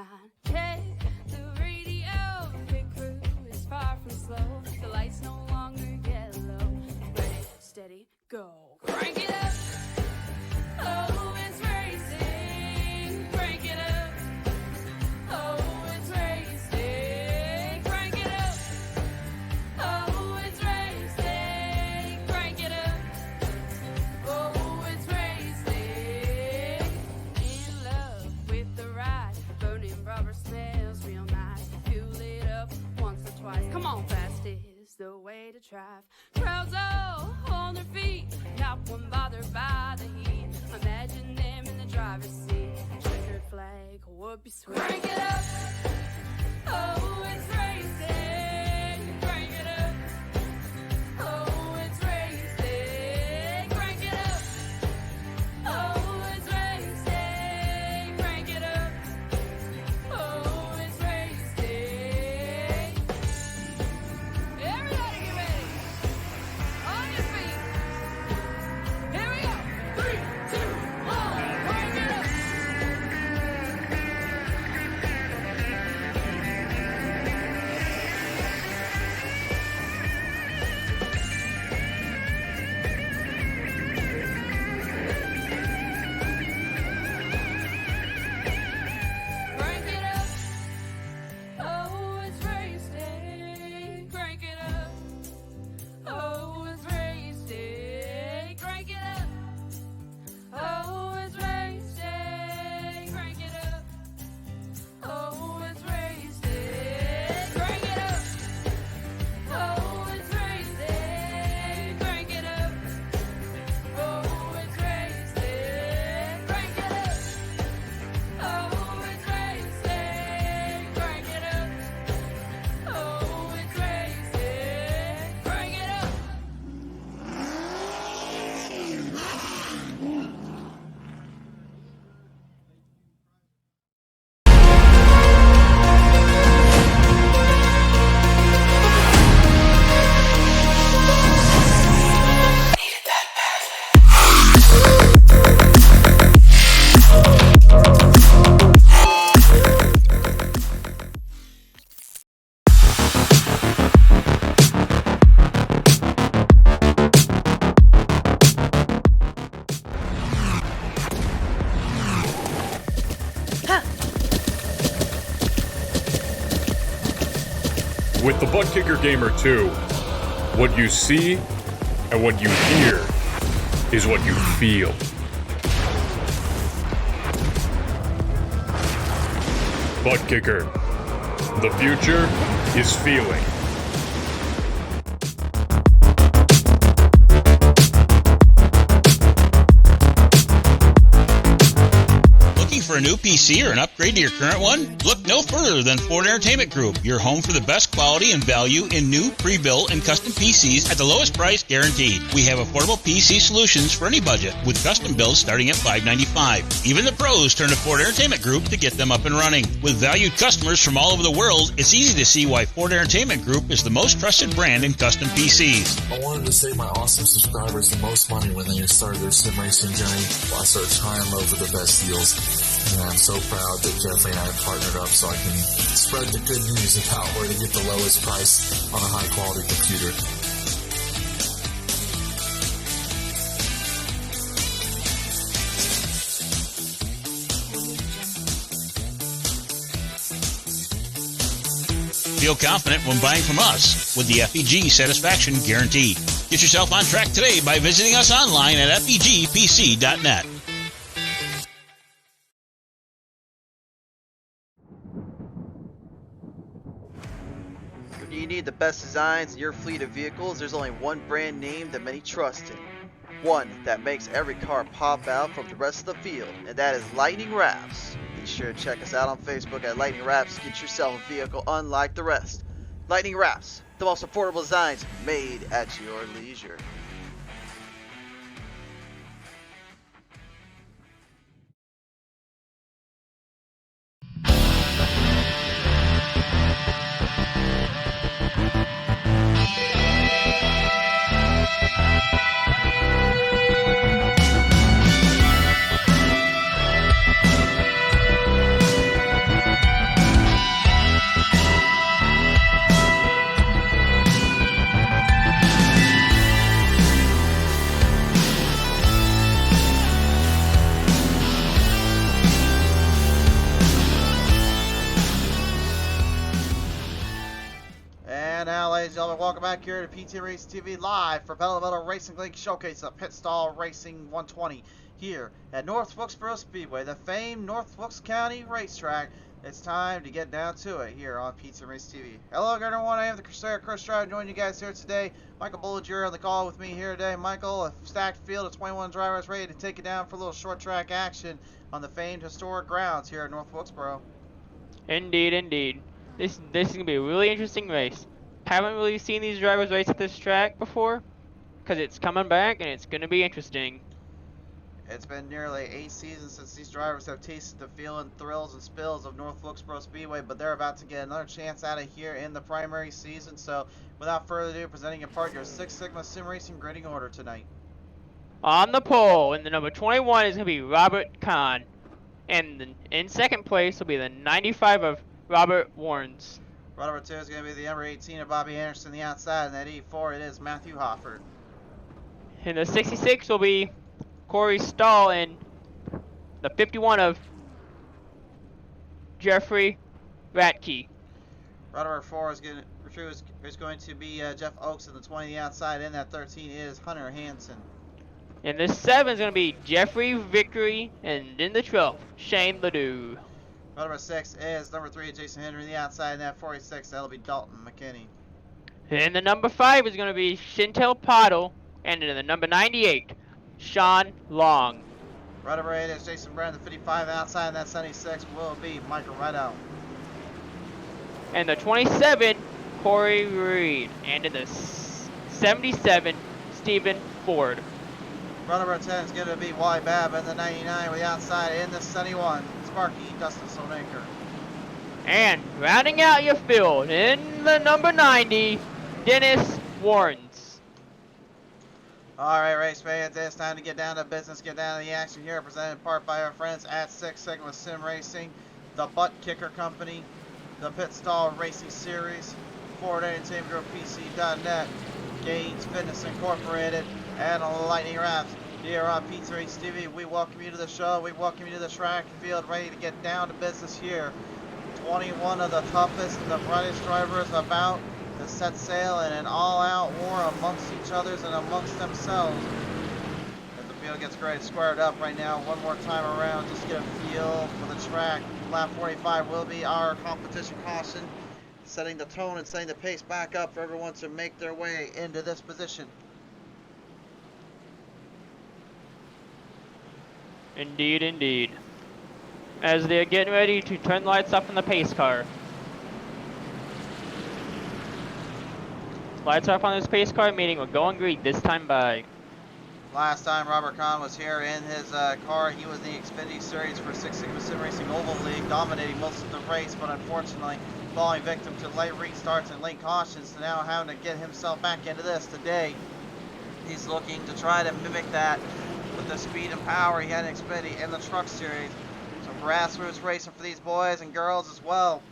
night. Check the radio, pit crew is far from slow. The lights no longer yellow. Ready, steady, go. Crank it up. Oh, it's racing. Crank it up. Oh, it's racing. Crank it up. Oh, it's racing. Crank it up. Oh, it's racing. In love with the ride. Burning rubber smells real nice. Fuel it up once or twice. Come on, fast is the way to drive. Crowds all on their feet, not one bothered by the heat. Imagine them in the driver's seat. Checkered flag would be sweet. Crank it up. Oh, it's racing. Crank it up. Oh, it's racing. Crank it up. Oh, it's racing. Crank it up. Oh, it's racing. Everybody get ready. On your feet. Here we go. 3, 2, 1. Crank it up. Crank it up. Oh, it's racing. Crank it up. Oh, it's racing. Crank it up. Oh, it's racing. Crank it up. Oh, it's racing. Crank it up. Oh, it's racing. Crank it up. Oh, it's racing. Crank it up. Oh, it's racing. Crank it up. Oh, it's racing. Crank it up. With the ButtKicker Gamer 2, what you see and what you hear is what you feel. ButtKicker. The future is feeling. Looking for a new PC or an upgrade to your current one? Look no further than Ford Entertainment Group, your home for the best quality and value in new, pre-built, and custom PCs at the lowest price guaranteed. We have affordable PC solutions for any budget, with custom builds starting at $595. Even the pros turn to Ford Entertainment Group to get them up and running. With valued customers from all over the world, it's easy to see why Ford Entertainment Group is the most trusted brand in custom PCs. I wanted to save my awesome subscribers the most money when they started their sim racing journey. I searched high and low for the best deals. And I'm so proud that Jeffrey and I have partnered up so I can spread the good news about where to get the lowest price on a high quality computer. Feel confident when buying from us with the FEG Satisfaction Guarantee. Get yourself on track today by visiting us online at FEGPC.net. When you need the best designs in your fleet of vehicles, there's only one brand name that many trust in. One that makes every car pop out from the rest of the field, and that is Lightning Wrapz. Be sure to check us out on Facebook at Lightning Wrapz. Get yourself a vehicle unlike the rest. Lightning Wrapz, the most affordable designs made at your leisure. And now, ladies and gentlemen, welcome back here to PT Race TV live for Bella Racing League Showcase of Pit Stall Racing 120 here at North Wilkesboro Speedway, the famed North Wilkes County racetrack. It's time to get down to it here on PT Race TV. Hello, everyone. I am the Crusader Chris Drive, joining you guys here today. Michael Bullinger on the call with me here today. Michael, a stacked field of 21 drivers ready to take it down for a little short track action on the famed historic grounds here at North Wilkesboro. Indeed, indeed. This is gonna be a really interesting race. Haven't really seen these drivers race at this track before, because it's coming back and it's gonna be interesting. It's been nearly 8 seasons since these drivers have tasted the feeling, thrills, and spills of North Wilkesboro Speedway, but they're about to get another chance out of here in the primary season. So, without further ado, presenting in part your Six Sigma Sim Racing grading order tonight. On the pole, in the number 21 is gonna be Robert Kahn, and in second place will be the 95 of Robert Warrens. Right number 2 is going to be the number 18 of Bobby Anderson, the outside, and that 84 it is Matthew Hofford. In the 66 will be Corey Stahl, and the 51 of Jeffrey Ratke. Right number 4 is going to be Jeff Oakes in the 20, the outside, and that 13 is Hunter Hansen. And the 7 is going to be Jeffrey Vickery, and in the 12th, Shane Ledoux. Right number 6 is number 3, Jason Henry, the outside, and that 46, that'll be Dalton McKinney. And the number 5 is going to be Chantel Pottle, and in the number 98, Sean Long. Right number 8 is Jason Brown, the 55, outside, and that 76 will be Michael Rideout. And the 27, Corey Reed, and in the 77, Stephen Ford. Right number 10 is going to be Wally Babb, and the 99 with the outside, in the 71, Sparky Dustin Sonaker. And rounding out your field, in the number 90, Dennis Warrens. Alright, race fans, it's time to get down to business, get down to the action here, presented in part by our friends at Six Sigma Sim Racing, the ButtKicker Company, the Pit Stall Racing Series, Ford Entertainment Group, PC.net, GainZFitness Incorporated, and Lightning Wrapz. Here on Pizza Race TV, we welcome you to the show, we welcome you to the track and field, ready to get down to business here. 21 of the toughest and the brightest drivers about to set sail in an all-out war amongst each others and amongst themselves. As the field gets ready to square it up right now, one more time around, just get a feel for the track. Lap 45 will be our competition caution, setting the tone and setting the pace back up for everyone to make their way into this position. Indeed, indeed. As they're getting ready to turn the lights off in the pace car. Lights off on this pace car, meaning we're going green this time by. Last time Robert Kahn was here in his car, he was in the Xfinity Series for Six Sigma Sim Racing Oval League, dominating most of the race, but unfortunately falling victim to late restarts and late cautions, to now having to get himself back into this today. He's looking to try to mimic that with the speed and power he had in Xfinity and the Truck Series. Some grassroots racing for these boys and girls as well.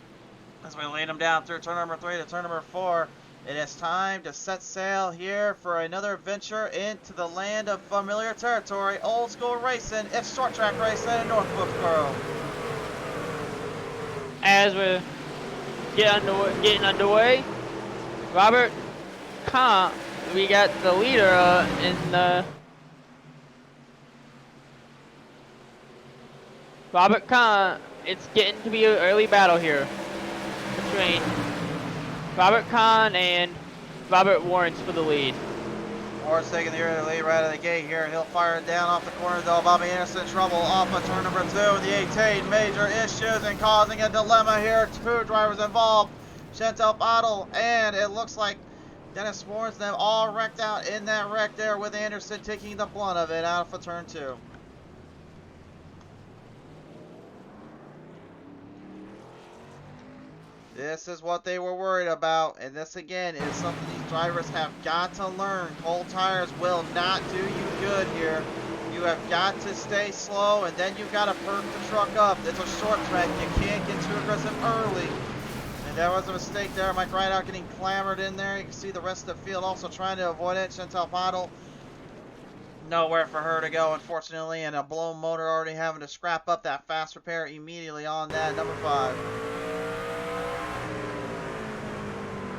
As we lead them down through turn number 3 to turn number 4, it is time to set sail here for another venture into the land of familiar territory, old school racing. It's short track racing in North Wilkesboro. As we're getting underway, Robert Kahn, we got the leader in the Robert Kahn. It's getting to be an early battle here between Robert Kahn and Robert Warrens for the lead. Warrens taking the early lead right out of the gate here. He'll fire it down off the corner though. Bobby Anderson trouble off of turn number 2 with the 18. Major issues and causing a dilemma here. 2 drivers involved. Chantel Pottle and it looks like Dennis Warrens, them all wrecked out in that wreck there, with Anderson taking the blunt of it out for turn 2. This is what they were worried about, and this again is something these drivers have got to learn. Cold tires will not do you good here. You have got to stay slow, and then you've got to perk the truck up. It's a short track. You can't get too aggressive early. And there was a mistake there. Mike Rideout getting clambered in there. You can see the rest of the field also trying to avoid it. Chantel Pottle, nowhere for her to go, unfortunately, and a blown motor already having to scrap up that fast repair immediately on that number 5.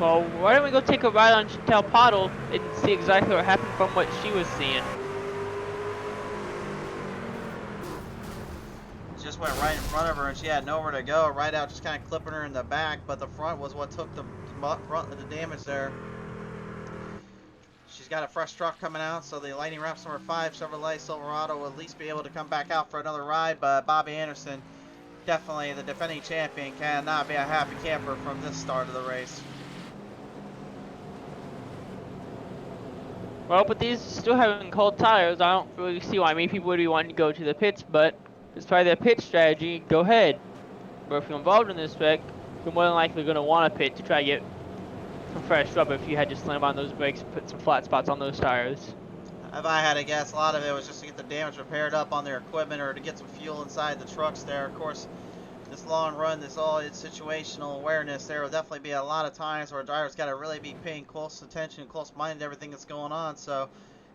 Well, why don't we go take a ride on Chantel Pottle and see exactly what happened from what she was seeing. Just went right in front of her and she had nowhere to go. Right out, just kind of clipping her in the back, but the front was what took the brunt of the damage there. She's got a fresh truck coming out, so the Lightning Wrapz number 5 Chevrolet Silverado will at least be able to come back out for another ride. But Bobby Anderson, definitely the defending champion, cannot be a happy camper from this start of the race. Well, but these still having cold tires, I don't really see why many people would be wanting to go to the pits, but it's part of their pit strategy, go ahead. But if you're involved in this wreck, you're more than likely going to want a pit to try to get some fresh rubber if you had to slam on those brakes and put some flat spots on those tires. If I had to guess, a lot of it was just to get the damage repaired up on their equipment or to get some fuel inside the trucks there. Of course, this long run, it's situational awareness. There will definitely be a lot of times where a driver's got to really be paying close attention, close mind to everything that's going on. So,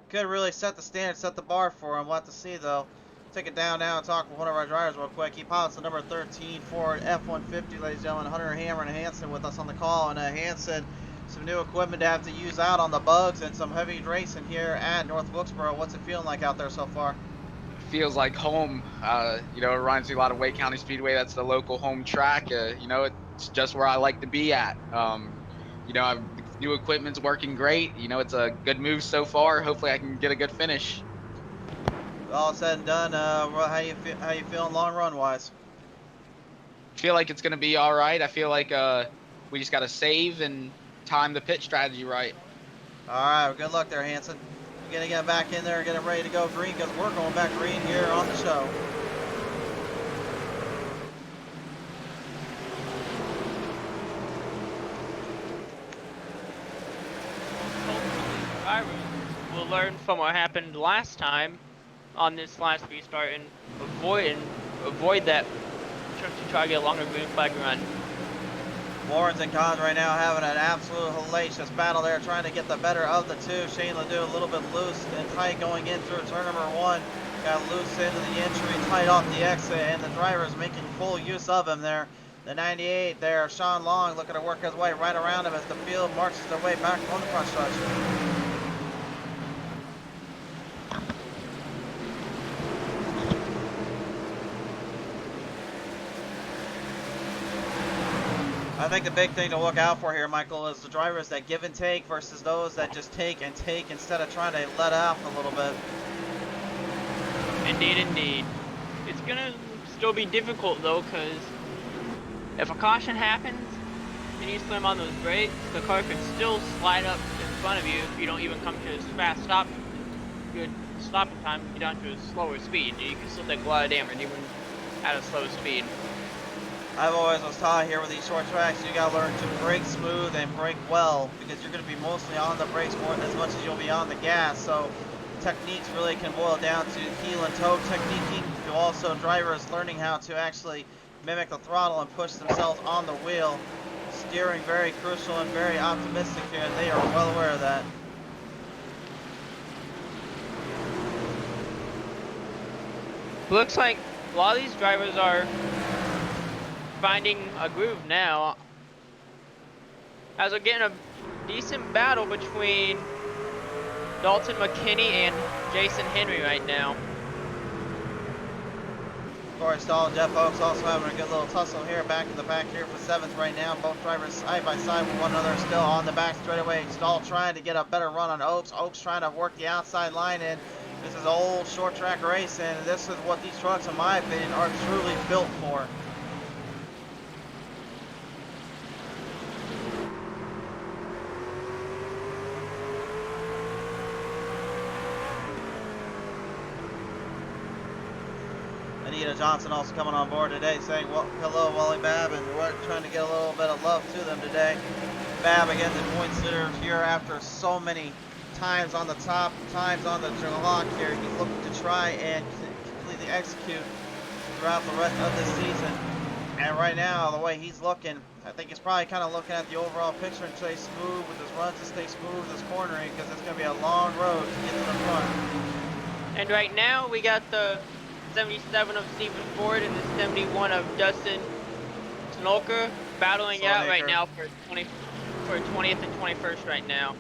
could really set the standard, set the bar for them. We'll have to see, though. Take it down now and talk with one of our drivers real quick. He pilots the number 13 Ford F-150, ladies and gentlemen. Hunter Hammer and Hanson with us on the call. And Hanson, some new equipment to have to use out on the bugs and some heavy racing here at North Wilkesboro. What's it feeling like out there so far? Feels like home. You know, it reminds me a lot of Wake County Speedway. That's the local home track. You know, it's just where I like to be at. You know, new equipment's working great. You know, it's a good move so far. Hopefully I can get a good finish. All said and done, how you feeling long run wise? Feel like it's gonna be all right. I feel like we just gotta save and time the pit strategy right. All right, well, good luck there, Hanson. We're gonna get back in there and get it ready to go green because we're going back green here on the show. We'll learn from what happened last time on this last restart and avoid that to try to get a longer green flag run. Warrens and Cons right now having an absolute hellacious battle there, trying to get the better of the two. Shane Ledoux a little bit loose and tight going in through turn number 1. Got loose into the entry, tight off the exit, and the driver is making full use of him there. The 98 there, Sean Long looking to work his way right around him as the field marches their way back on the front stretch. I think the big thing to look out for here, Michael, is the drivers that give and take versus those that just take and take instead of trying to let off a little bit. Indeed, indeed. It's gonna still be difficult though, because if a caution happens and you slam on those brakes, the car can still slide up in front of you if you don't even come to a fast stop. Good stopping time, get down to a slower speed. You can still take a lot of damage even at a slow speed. I've always was taught here with these short tracks, you gotta learn to brake smooth and brake well because you're gonna be mostly on the brakes more as much as you'll be on the gas. So techniques really can boil down to heel and toe techniquing. To also drivers learning how to actually mimic the throttle and push themselves on the wheel. Steering very crucial and very optimistic here, and they are well aware of that. Looks like a lot of these drivers are finding a groove now, as we're getting a decent battle between Dalton McKinney and Jason Henry right now. Corey Stahl and Jeff Oakes also having a good little tussle here, back in the back here for 7th right now. Both drivers side by side with one another, still on the back straightaway. Stahl trying to get a better run on Oakes. Oakes trying to work the outside line in. This is old short track racing, and this is what these trucks, in my opinion, are truly built for. Anita Johnson also coming on board today saying, well, hello, Wally Babb, and we're trying to get a little bit of love to them today. Babb again, the points leader here after so many times on the top, times on the block here. He's looking to try and completely execute throughout the rest of this season. And right now, the way he's looking, I think he's probably kind of looking at the overall picture and stay smooth with his runs, to stay smooth with his cornering, because it's going to be a long road to get to the front. And right now, we got the 77 of Stephen Ford and the 71 of Dustin Snolker battling out right now for for 20th and 21st right now.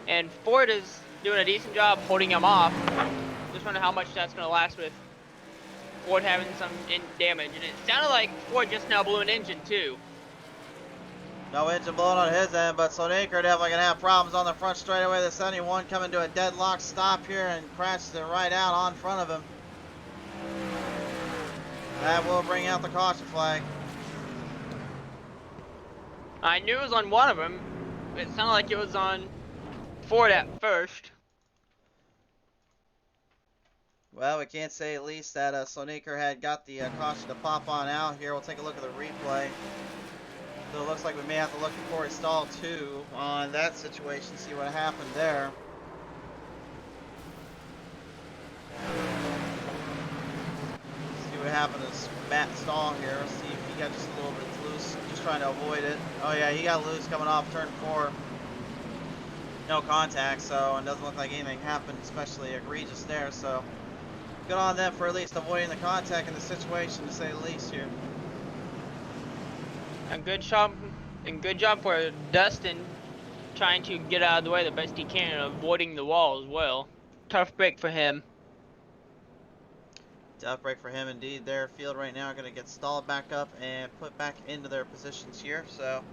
And Ford is doing a decent job holding him off. Just wonder how much that's going to last with Ford having some damage. And it sounded like Ford just now blew an engine too. No engine blowing on his end, but Sonaker definitely going to have problems on the front straightaway. The 71 coming to a deadlock stop here and crashed it right out on front of him. That will bring out the caution flag. I knew it was on one of them. It sounded like it was on Ford at first. Well, we can't say at least that Sonaker had got the caution to pop on out here. We'll take a look at the replay. So it looks like we may have to look for a stall too on that situation, see what happened there. See what happened to Matt Stall here. See if he got just a little bit loose, just trying to avoid it. Oh yeah, he got loose coming off turn 4. No contact, so it doesn't look like anything happened, especially egregious there. So good on them for at least avoiding the contact in the situation, to say the least here. A good job for Dustin trying to get out of the way the best he can and avoiding the wall as well. Tough break for him. Tough break for him indeed. Their field right now are going to get stalled back up and put back into their positions here. So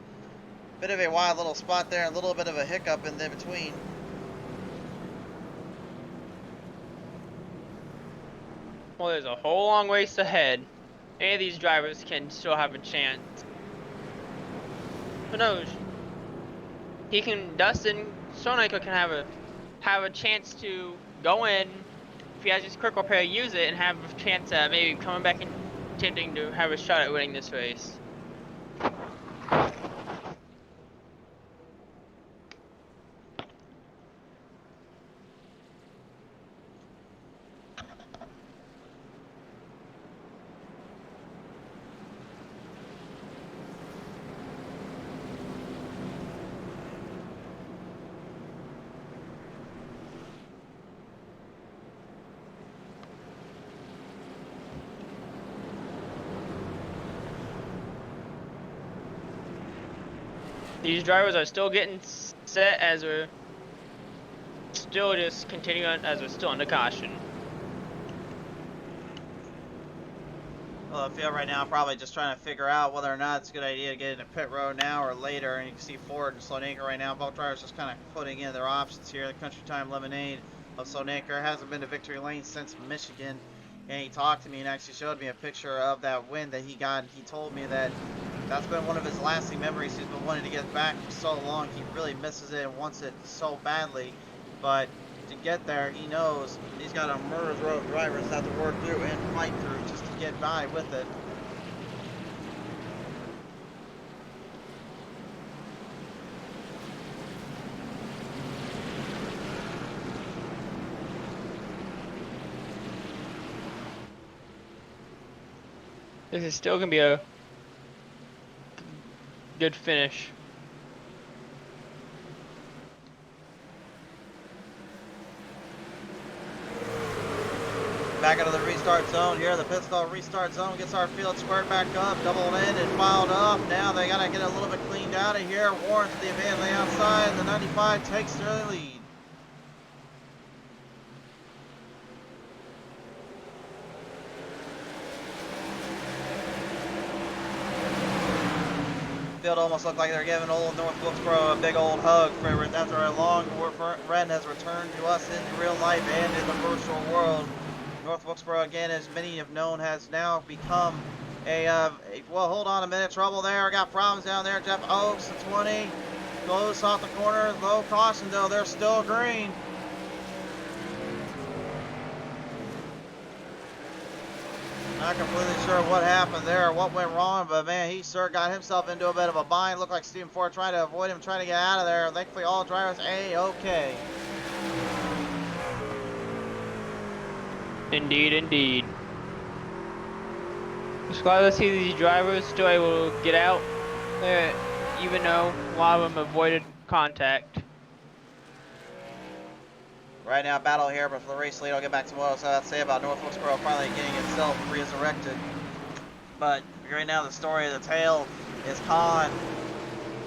bit of a wild little spot there, a little bit of a hiccup in the between. Well, there's a whole long ways ahead. Any of these drivers can still have a chance. Who knows? Dustin Sonaker can have a chance to go in if he has his quick repair, use it, and have a chance at maybe coming back and attempting to have a shot at winning this race. These drivers are still getting set as we're still just continuing as we're still under caution. Well, I feel right now probably just trying to figure out whether or not it's a good idea to get into pit road now or later. And you can see Ford and Sonaker right now, both drivers just kind of putting in their options here. The Country Time Lemonade of Sonaker hasn't been to victory lane since Michigan. And he talked to me and actually showed me a picture of that win that he got. He told me that that's been one of his lasting memories. He's been wanting to get back for so long. He really misses it and wants it so badly. But to get there, he knows he's got a murderer's row of drivers that have to work through and fight through just to get by with it. This is still going to be a good finish. Back into the restart zone here. The pit stall restart zone gets our field squared back up, doubled in and filed up. Now they got to get a little bit cleaned out of here. Warren to the advance on the outside. The 95 takes their lead. Field almost looked like they're giving old North Wilkesboro a big old hug after a long run has returned to us in real life and in the virtual world. North Wilkesboro, again, as many have known, has now become well, hold on a minute, trouble there, got problems down there. Jeff Oaks, the 20, goes off the corner, low caution though, they're still green. Not completely sure what happened there or what went wrong, but man, he sure got himself into a bit of a bind. Looked like Stephen Ford trying to avoid him, trying to get out of there. Thankfully, all drivers A-okay. Indeed, indeed. Just glad to see these drivers still able to get out there, even though a lot of them avoided contact. Right now, battle here, but for the race lead, I'll get back to what I was about to say about North Wilkesboro finally getting itself resurrected. But right now, the story of the tale is Kahn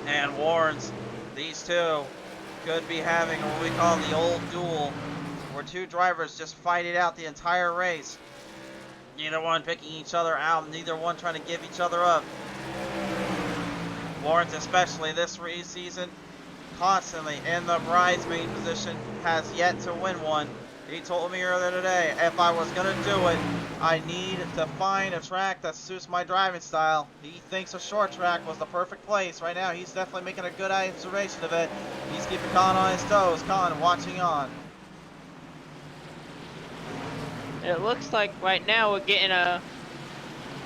and Warren's These two could be having what we call the old duel, where two drivers just fight it out the entire race. Neither one picking each other out, neither one trying to give each other up. Lawrence, especially this race season, constantly in the bridesmaid position, has yet to win one. He told me earlier today, if I was going to do it, I need to find a track that suits my driving style. He thinks a short track was the perfect place. Right now, he's definitely making a good observation of it. He's keeping Colin on his toes. Colin watching on. It looks like right now we're getting a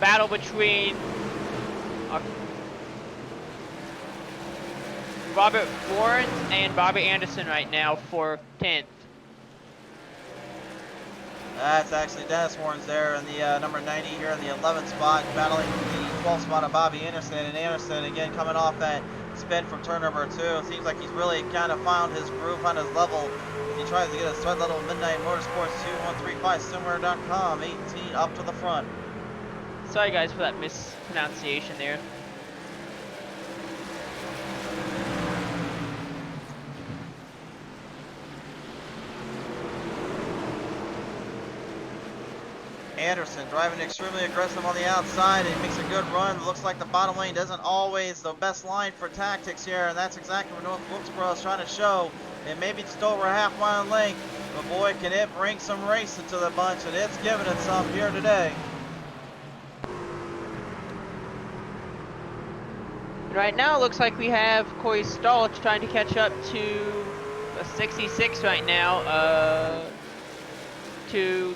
battle between Robert Lawrence and Bobby Anderson right now for 10th. That's actually Dennis Warren's there in the number 90 here in the 11th spot, battling the 12th spot of Bobby Anderson. And Anderson again coming off that spin from turn number 2. It seems like he's really kind of found his groove, on his level. He tries to get a thread level Midnight Motorsports 2135 swimwear.com 18 up to the front. Sorry guys for that mispronunciation there. Anderson driving extremely aggressive on the outside, and he makes a good run. Looks like the bottom lane isn't always the best line for tactics here, and that's exactly what North Wilkesboro is trying to show. It may be just over a half-mile length, but boy, can it bring some race into the bunch, and it's giving it some here today. Right now it looks like we have Corey Stahl trying to catch up to a 66 right now, to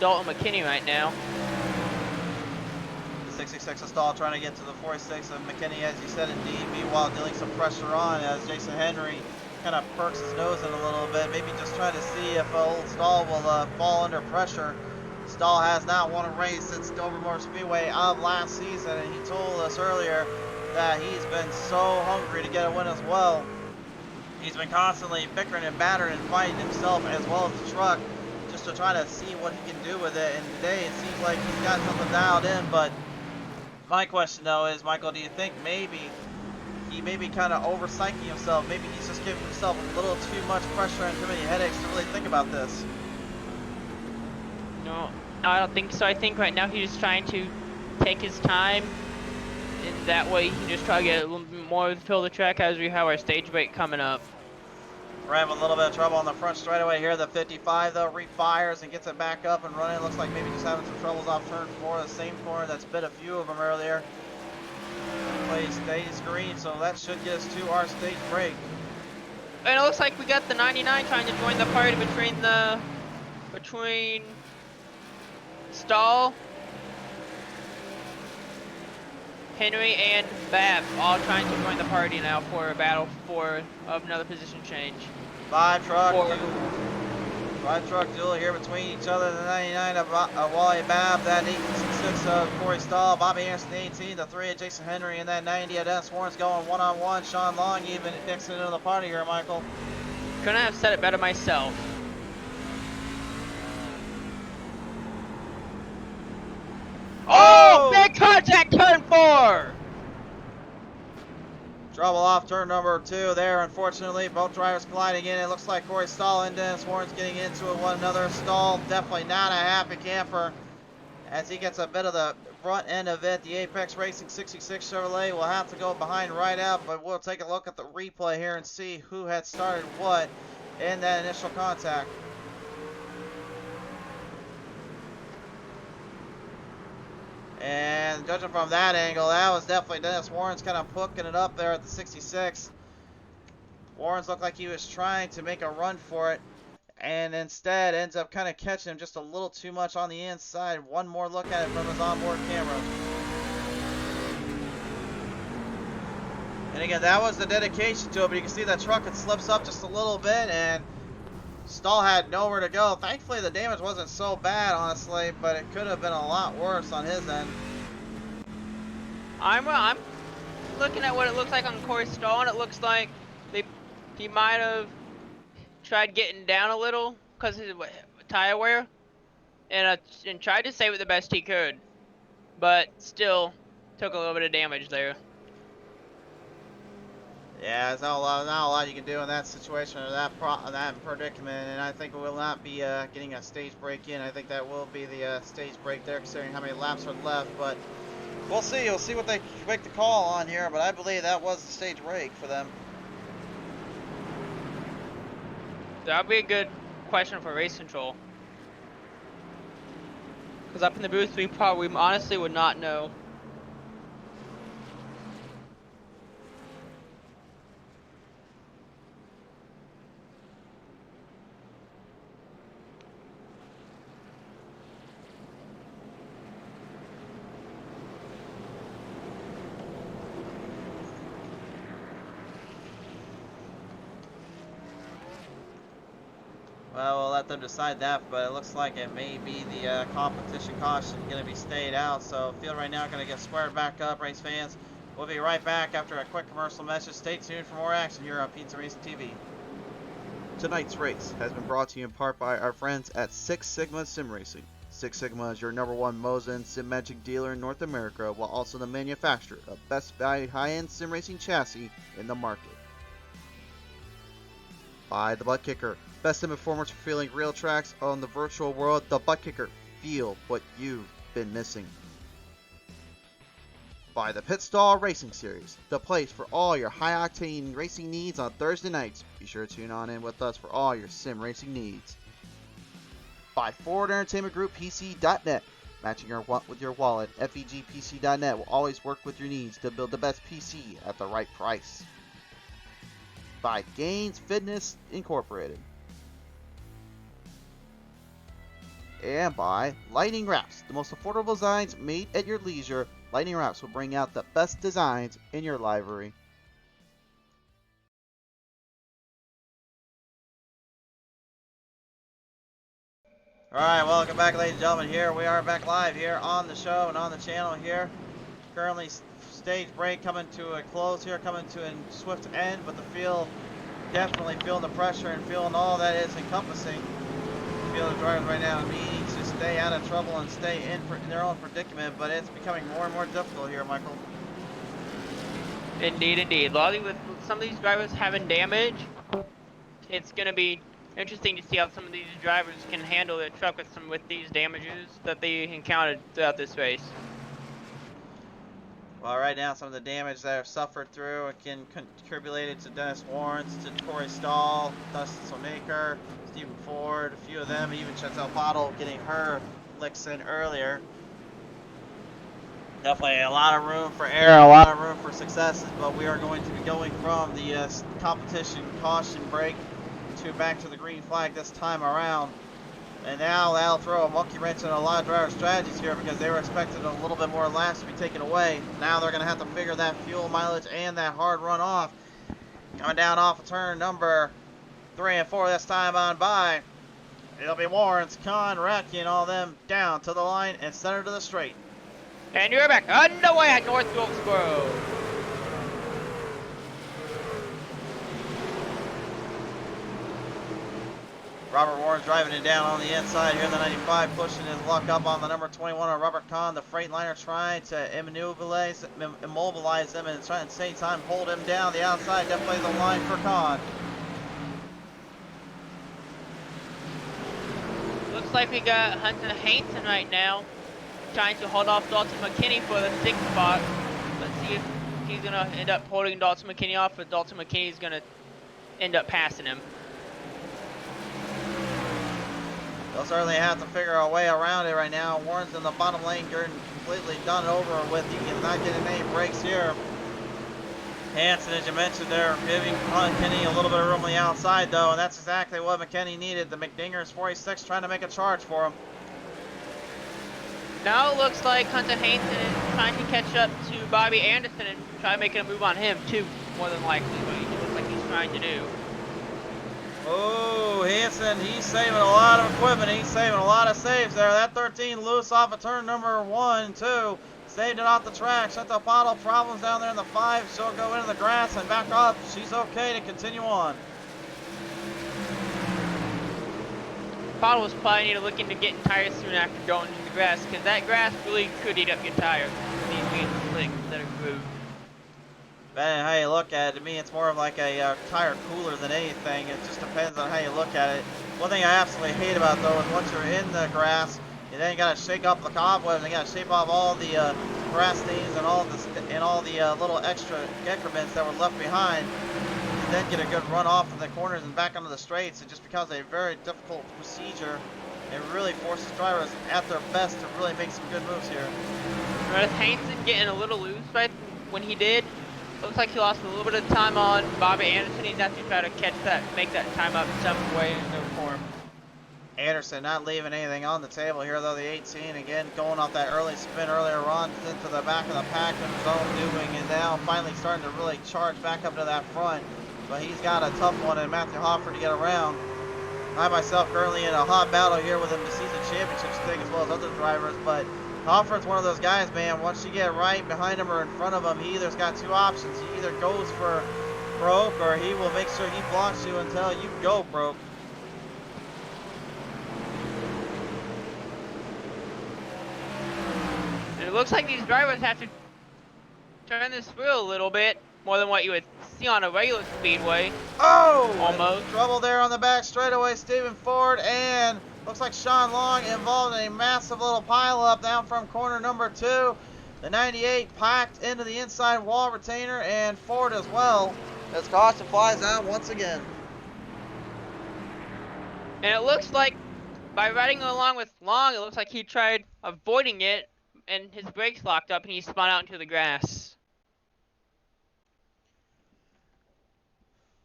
Dalton McKinney right now. The 66 of Stahl trying to get to the 46 of McKinney, as you said, indeed. Meanwhile, dealing some pressure on as Jason Henry kind of perks his nose in a little bit, maybe just trying to see if old Stahl will fall under pressure. Stahl has not won a race since Wilkesboro Speedway of last season, and he told us earlier that he's been so hungry to get a win as well. He's been constantly bickering and battering and fighting himself as well as the truck, just to try to see what he can do with it. And today it seems like he's got something dialed in. But my question though is, Michael, do you think maybe he may be kind of over-psyching himself? Maybe he's just giving himself a little too much pressure and too many headaches to really think about this? No, I don't think so. I think right now he's just trying to take his time, and that way he can just try to get a little bit more fill the track as we have our stage break coming up. We're having a little bit of trouble on the front straightaway here. The 55 though refires and gets it back up and running. Looks like maybe just having some troubles off turn 4, the same corner that's bit a few of them earlier. Play stays green, so that should get us to our stage break. And it looks like we got the 99 trying to join the party between Stahl, Henry, and Babb, all trying to join the party now for a battle for another position change. Five truck duel here between each other. The 99 of Wally Babb, that 86 of Corey Stahl, Bobby Anderson 18, the 3 of Jason Henry, and that 90 of Dennis Warren's going one-on-one. Sean Long even mixing into the party here, Michael. Couldn't have said it better myself. Oh! Big contact, turn 4! Trouble off turn number 2 there, unfortunately. Both drivers colliding in. It looks like Corey Stahl and Dennis Warren's getting into it one another. Stahl definitely not a happy camper as he gets a bit of the front end of it. The Apex Racing 66 Chevrolet will have to go behind right out, but we'll take a look at the replay here and see who had started what in that initial contact. And judging from that angle, that was definitely Dennis Warren's kind of hooking it up there at the 66. Warren's looked like he was trying to make a run for it, and instead ends up kind of catching him just a little too much on the inside. One more look at it from his onboard camera. And again, that was the dedication to it, but you can see that truck, it slips up just a little bit, and Stahl had nowhere to go. Thankfully, the damage wasn't so bad, honestly, but it could have been a lot worse on his end. I'm looking at what it looks like on Corey Stahl, and it looks like he might have tried getting down a little because of his tire wear, and tried to save it the best he could, but still took a little bit of damage there. Yeah, there's not a lot you can do in that situation or that predicament, and I think we will not be getting a stage break in. I think that will be the stage break there, considering how many laps are left. But we'll see. We'll see what they make the call on here. But I believe that was the stage break for them. That'll be a good question for race control. Because up in the booth, we honestly would not know. Well, we'll let them decide that, but it looks like it may be the competition caution going to be stayed out. So field right now going to get squared back up, race fans. We'll be right back after a quick commercial message. Stay tuned for more action here on Pizza Racing TV. Tonight's race has been brought to you in part by our friends at Six Sigma Sim Racing. Six Sigma is your #1 Mosin Sim Magic dealer in North America, while also the manufacturer of best value high-end sim racing chassis in the market. By the ButtKicker. Best sim performance for feeling real tracks on the virtual world. The ButtKicker. Feel what you've been missing. By the Pit Stall Racing Series. The place for all your high-octane racing needs on Thursday nights. Be sure to tune on in with us for all your sim racing needs. By Forward Entertainment Group PC.net. Matching with your wallet. FEGPC.net will always work with your needs to build the best PC at the right price. By GainZFitness.inc. And by Lightning Wrapz, the most affordable designs made at your leisure. Lightning Wrapz will bring out the best designs in your livery. Alright, welcome back, ladies and gentlemen. Here we are back live here on the show and on the channel here. Currently stage break coming to a close here, coming to a swift end, but the field definitely feeling the pressure and feeling all that is encompassing. The field of drivers right now needs to stay out of trouble and stay in their own predicament, but it's becoming more and more difficult here, Michael. Indeed, indeed. With some of these drivers having damage, it's going to be interesting to see how some of these drivers can handle their truck with these damages that they encountered throughout this race. Well, right now, some of the damage that I've suffered through can contributed to Dennis Warrens, to Corey Stahl, Dustin Solmaker, Stephen Ford, a few of them, even Chantel Bottle getting her licks in earlier. Definitely a lot of room for error, a lot of room for successes, but we are going to be going from the competition caution break to back to the green flag this time around. And now that'll throw a monkey wrench in a lot of driver strategies here, because they were expecting a little bit more laps to be taken away. Now they're going to have to figure that fuel mileage and that hard run off. Coming down off of turn number 3 and 4 this time on by. It'll be Warrens, Kahn, Racky, and all them down to the line and center to the straight. And you're back underway at North Wilkesboro. Robert Warren driving it down on the inside here, the 95, pushing his luck up on the number 21 on Robert Kahn. The Freightliner trying to immobilize him and trying at the same time hold him down. The outside definitely the line for Kahn. Looks like we got Hunter Hainton right now trying to hold off Dalton McKinney for the 6th spot. Let's see if he's going to end up holding Dalton McKinney off, or Dalton McKinney's going to end up passing him. They'll certainly have to figure a way around it right now. Warren's in the bottom lane, getting completely done over with. He cannot get any breaks here. Hanson, as you mentioned, they're giving McKinney a little bit of room on the outside, though, and that's exactly what McKinney needed. The McDingers 46 trying to make a charge for him. Now it looks like Hunter Hainton is trying to catch up to Bobby Anderson and try making a move on him, too, more than likely, what he looks like he's trying to do. Oh, Hanson, he's saving a lot of equipment. He's saving a lot of saves there. That 13 loose off of turn number 1, 2. Saved it off the track. Chantal Bottle, problems down there in the 5. She'll go into the grass and back up. She's okay to continue on. Bottle was probably need to look into getting tires soon after going into the grass, because that grass really could eat up your tires. These being slick instead of grooved. Depending on how you look at it, to me it's more of like a tire cooler than anything. It just depends on how you look at it. One thing I absolutely hate about though is once you're in the grass, you then gotta shake up the cobwebs and you gotta shake off all the grass stains and all the little extra decrements that were left behind, and then get a good run off in the corners and back onto the straights. It just becomes a very difficult procedure. It really forces drivers at their best to really make some good moves here. With Hansen getting a little loose right when he did, looks like he lost a little bit of time on Bobby Anderson. He's have to try to catch that, make that time up some way in the form. Anderson not leaving anything on the table here though. The 18 again going off that early spin earlier on into the back of the pack in his own doing, and now finally starting to really charge back up to that front. But he's got a tough one in Matthew Hoffer to get around. I myself currently in a hot battle here with him to seize the championship stick as well as other drivers, but Hoffer's one of those guys, man. Once you get right behind him or in front of him, he either's got two options. He either goes for broke or he will make sure he blocks you until you go broke. And it looks like these drivers have to turn this wheel a little bit more than what you would see on a regular speedway. Oh! Almost. Trouble there on the back straightaway, Stephen Ford, and looks like Sean Long involved in a massive little pileup down from corner number 2. The 98 packed into the inside wall retainer, and Ford as well, as caution flies out once again. And it looks like by riding along with Long, it looks like he tried avoiding it and his brakes locked up and he spun out into the grass.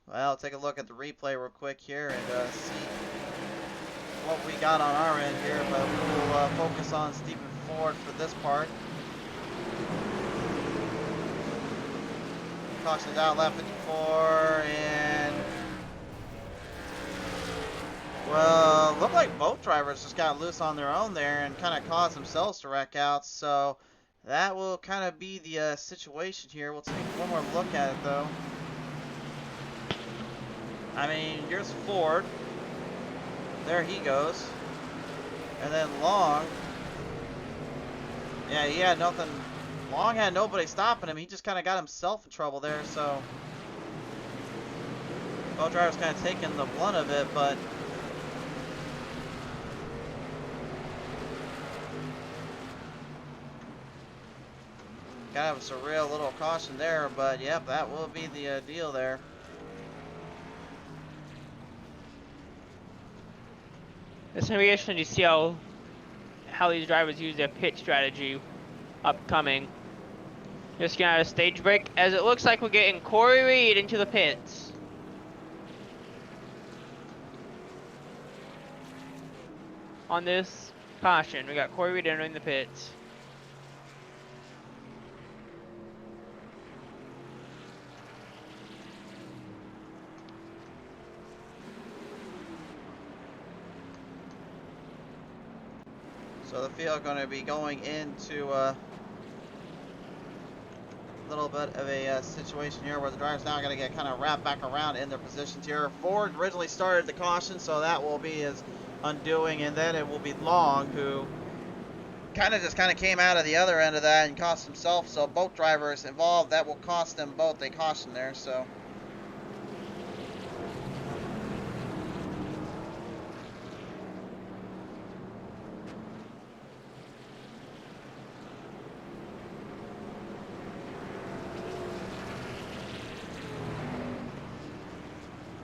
Well, take a look at the replay real quick here and see what we got on our end here, but we will focus on Stephen Ford for this part. Caution's out, lap 54, and well, looked like both drivers just got loose on their own there and kind of caused themselves to wreck out, so that will kind of be the situation here. We'll take one more look at it though. I mean, here's Ford. There he goes. And then Long. Yeah, he had nothing. Long had nobody stopping him. He just kind of got himself in trouble there, so both drivers kind of taking the blunt of it, but gotta have a surreal little caution there, but yep, that will be the deal there. It's gonna be interesting to see how these drivers use their pit strategy upcoming. Just getting out of stage break, as it looks like we're getting Corey Reed into the pits. On this caution, we got Corey Reed entering the pits. So the field going to be going into a little bit of a situation here where the driver's now going to get kind of wrapped back around in their positions here. Ford originally started the caution, so that will be his undoing, and then it will be Long who kind of came out of the other end of that and cost himself. So both drivers involved, that will cost them both a caution there. So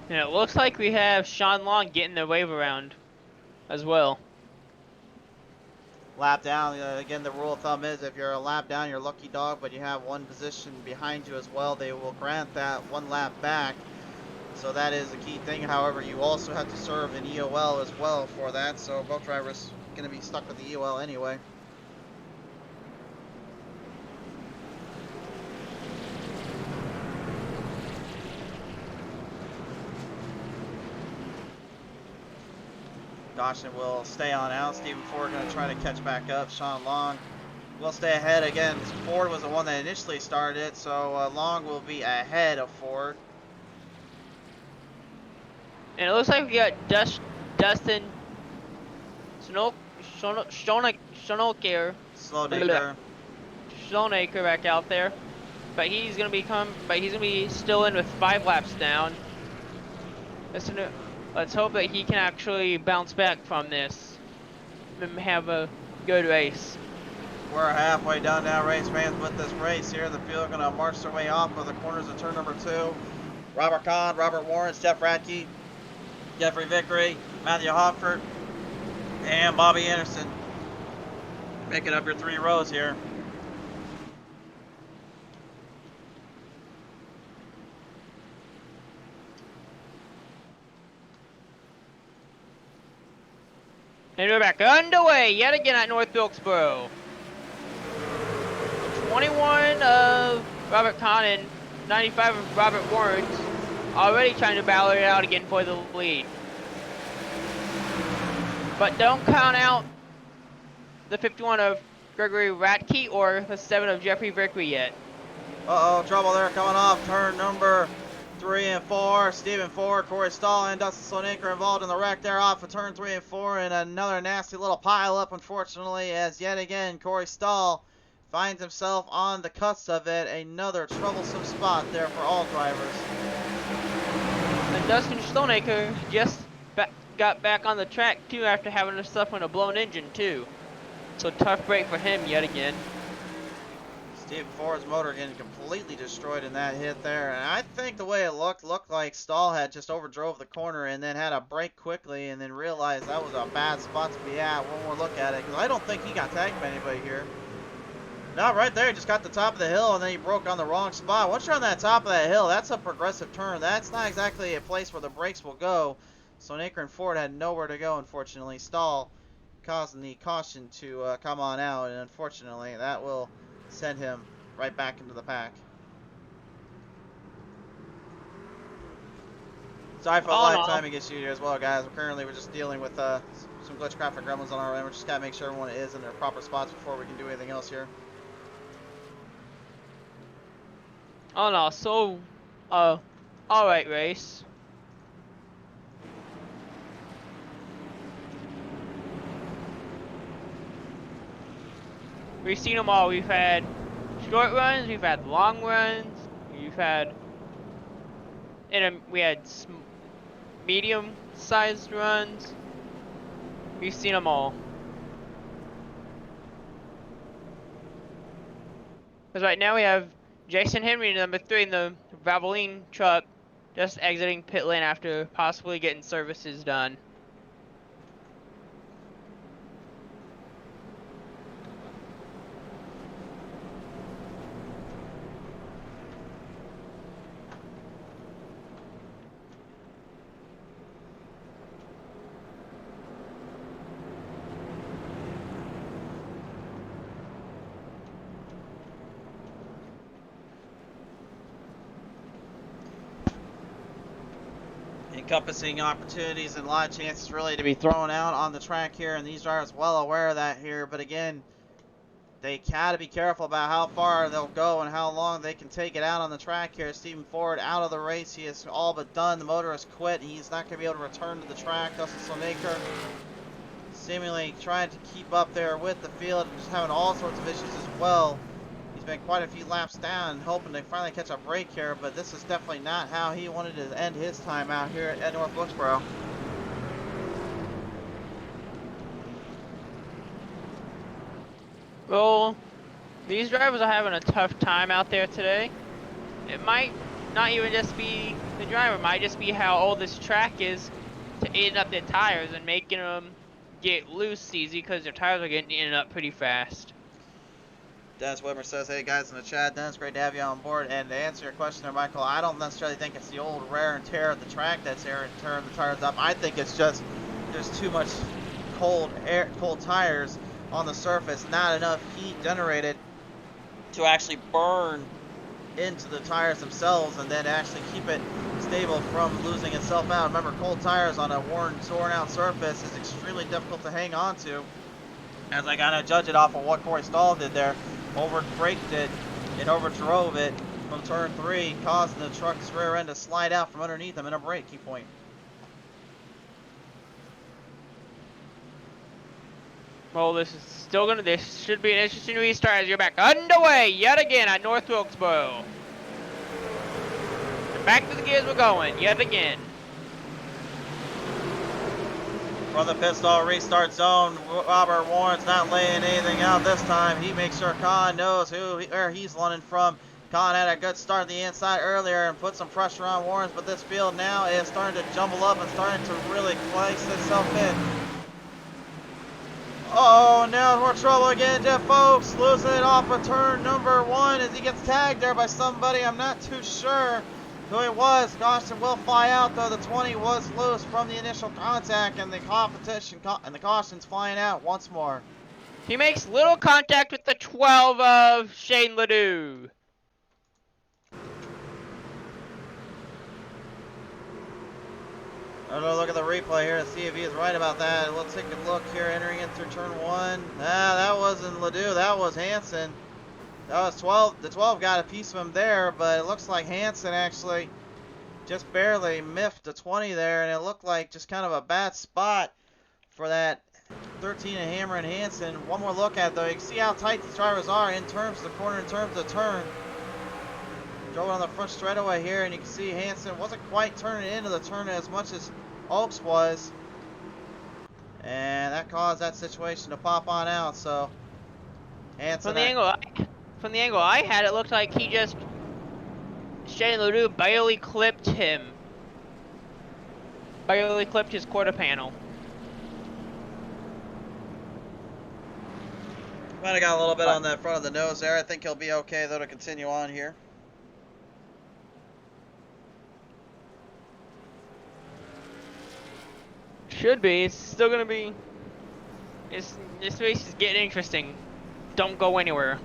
And it looks like we have Sean Long getting the wave around as well. lap down, again, the rule of thumb is if you're a lap down, you're a lucky dog, but you have one position behind you as well, they will grant that one lap back. So that is the key thing. However, you also have to serve an EOL as well for that, so both drivers are going to be stuck with the EOL anyway. Caution will stay on out. Stephen Ford going to try to catch back up. Sean Long will stay ahead again. Ford was the one that initially started it, so Long will be ahead of Ford. And it looks like we got Dustin Schoneker Slow Naker. back out there. but he's gonna be still in with 5 laps down. Let's hope that he can actually bounce back from this and have a good race. We're halfway done now, race fans, with this race here. The field going to march their way off of the corners of turn number 2. Robert Kahn, Robert Warren, Steph Radke, Jeffrey Vickery, Matthew Hoffert, and Bobby Anderson. Making up your 3 rows here. And we're back underway yet again at North Wilkesboro. 21 of Robert Kahn and 95 of Robert Warren already trying to battle it out again for the lead. But don't count out the 51 of Gregory Radke or the 7 of Jeffrey Vickery yet. Uh-oh, trouble there coming off turn number 3 and 4. Stephen Ford, Corey Stahl, and Dustin Slonaker involved in the wreck there off of turn 3 and 4, and another nasty little pile up, unfortunately, as yet again Corey Stahl finds himself on the cusp of it. Another troublesome spot there for all drivers. And Dustin Slonaker just got back on the track too after having to suffer a blown engine too. So tough break for him yet again. Stephen Ford's motor getting completely destroyed in that hit there, and I think the way it looked like Stahl had just overdrove the corner and then had to brake quickly and then realized that was a bad spot to be at. One more look at it, because I don't think he got tagged by anybody here. No, right there, he just got the top of the hill and then he broke on the wrong spot. Once you're on that top of that hill, that's a progressive turn. That's not exactly a place where the brakes will go. So Naker and Ford had nowhere to go, unfortunately. Stahl causing the caution to come on out, and unfortunately that will send him right back into the pack. Sorry for the live timing issue here as well, guys. We're just dealing with some glitch graphic gremlins on our end. We just gotta make sure everyone is in their proper spots before we can do anything else here. Oh no, so alright race. We've seen them all. We've had short runs, we've had long runs, we had medium-sized runs. We've seen them all. Because right now we have Jason Henry, number 3, in the Valvoline truck, just exiting pit lane after possibly getting services done. Encompassing opportunities and a lot of chances really to be thrown out on the track here, and these drivers well aware of that here. But again, they gotta be careful about how far they'll go and how long they can take it out on the track here. Stephen Ford out of the race. He is all but done. The motor has quit. He's not going to be able to return to the track. Dustin Slonaker seemingly trying to keep up there with the field and just having all sorts of issues as well. He's been quite a few laps down, hoping to finally catch a break here, but this is definitely not how he wanted to end his time out here at North Wilkesboro. Well, these drivers are having a tough time out there today. It might not even just be the driver, it might just be how old this track is to eating up their tires and making them get loose easy because their tires are getting eaten up pretty fast. Dennis Whitmer says, hey guys in the chat, Dennis, great to have you on board. And to answer your question there, Michael, I don't necessarily think it's the old wear and tear of the track that's tearing the tires up. I think it's just there's too much cold tires on the surface, not enough heat generated to actually burn into the tires themselves and then actually keep it stable from losing itself out. Remember, cold tires on a worn out surface is extremely difficult to hang on to. As I gotta judge it off of what Corey Stahl did there, over-braked it and overdrove it from turn 3, causing the truck's rear end to slide out from underneath him in a brake key point. Well, this should be an interesting restart as you're back underway yet again at North Wilkesboro. And back to the gears we're going yet again. From the pit stall restart zone, Robert Warren's not laying anything out this time. He makes sure Khan knows where he's running from. Khan had a good start on the inside earlier and put some pressure on Warren's, but this field now is starting to jumble up and starting to really place itself in. Oh, now more trouble again, Jeff Folks losing it off of turn number 1 as he gets tagged there by somebody. I'm not too sure who it was. Caution will fly out, though the 20 was loose from the initial contact, and the caution's flying out once more. He makes little contact with the 12 of Shane Ledoux. I'm gonna look at the replay here to see if he is right about that. We'll take a look here, entering in through turn 1. That wasn't Ledoux, that was Hansen. That was 12. The 12 got a piece of him there, but it looks like Hansen actually just barely miffed the 20 there, and it looked like just kind of a bad spot for that 13 and Hammer and Hansen. One more look at it, though. You can see how tight these drivers are in terms of the corner, in terms of the turn. Drove on the front straightaway here, and you can see Hansen wasn't quite turning into the turn as much as Oaks was, and that caused that situation to pop on out. So Hansen, from the angle I had, it looked like Shane Ledoux barely clipped him. Barely clipped his quarter panel. might have got a little bit on the front of the nose there. I think he'll be okay, though, to continue on here. Should be. It's still gonna be. This race is getting interesting. Don't go anywhere.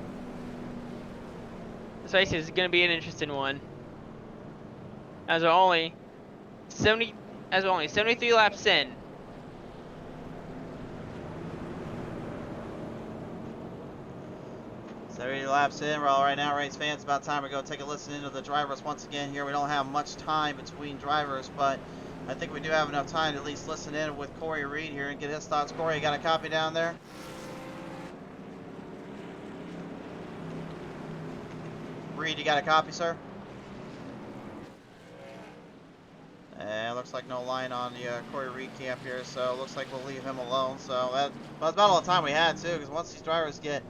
This race is gonna be an interesting one. As we're only 73 laps in. Laps in. We're all right now, race fans. About time to go take a listen into the drivers once again here. We don't have much time between drivers, but I think we do have enough time to at least listen in with Corey Reed here and get his thoughts. Corey, you got a copy down there? Reed, you got a copy, sir? And looks like no line on the Corey Reed camp here, so it looks like we'll leave him alone. So that's about all the time we had, too, because once these drivers get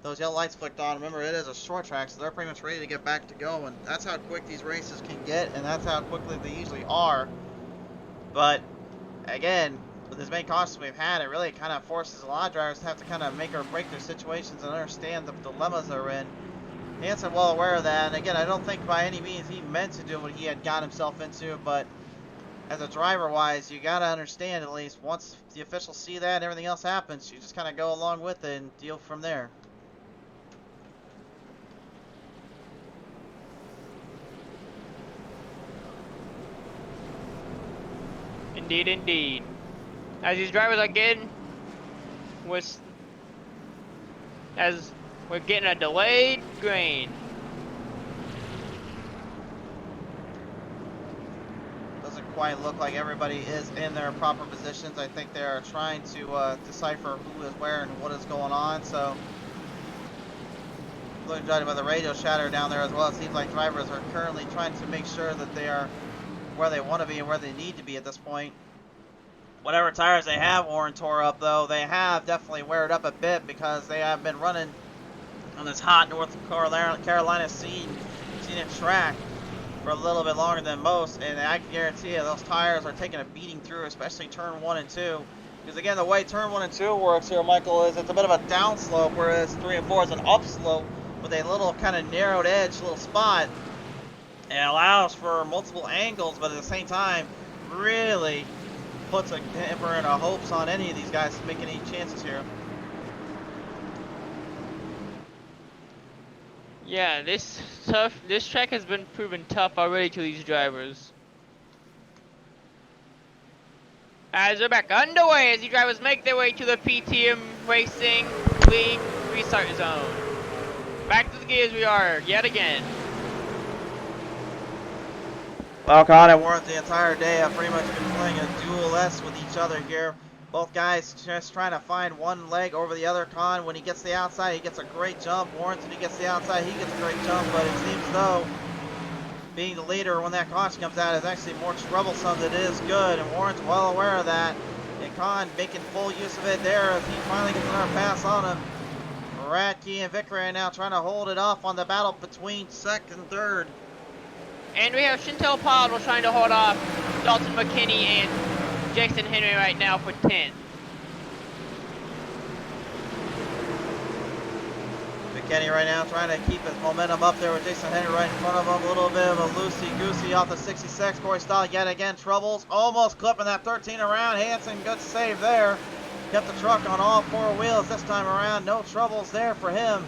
those yellow lights flicked on, remember it is a short track, so they're pretty much ready to get back to going. That's how quick these races can get, and that's how quickly they usually are. But again, with as many cautions we've had, it really kind of forces a lot of drivers to have to kind of make or break their situations and understand the dilemmas they're in. Hansen well aware of that, and again, I don't think by any means he meant to do what he had got himself into, but as a driver wise, you got to understand, at least once the officials see that and everything else happens, you just kind of go along with it and deal from there. Indeed, indeed. As these drivers are getting, as we're getting a delayed green. Doesn't quite look like everybody is in their proper positions. I think they are trying to decipher who is where and what is going on. So, looking by the radio chatter down there as well, it seems like drivers are currently trying to make sure that they are where they want to be and where they need to be at this point. Whatever tires they have Warren tore up, though, they have definitely wear it up a bit because they have been running on this hot North Carolina scenic track for a little bit longer than most, and I can guarantee you those tires are taking a beating through, especially turn 1 and 2. Because again, the way turn 1 and 2 works here, Michael, is it's a bit of a downslope, whereas 3 and 4 is an upslope with a little kind of narrowed edge, little spot. It allows for multiple angles, but at the same time, really puts a damper and a hopes on any of these guys to make any chances here. Yeah, this track has been proven tough already to these drivers. As we're back underway, as the drivers make their way to the PTM Racing League restart zone. Back to the gears we are yet again. Well, Con and Warren the entire day have pretty much been playing a duel-esque with each other here. Both guys just trying to find one leg over the other. Con, when he gets the outside, he gets a great jump. Warrington, he gets the outside, he gets a great jump, but it seems though being the leader when that caution comes out is actually more troublesome than it is good, and Warren's well aware of that. And Con making full use of it there as he finally gets another pass on him. Radke and Vickery now trying to hold it off on the battle between second and third. And we have Chantel Powell trying to hold off Dalton McKinney and Jason Henry right now for 10th. McKinney right now trying to keep his momentum up there with Jason Henry right in front of him. A little bit of a loosey-goosey off the 66. Corey Stahl yet again troubles. Almost clipping that 13 around. Hanson, good save there. Kept the truck on all four wheels this time around. No troubles there for him.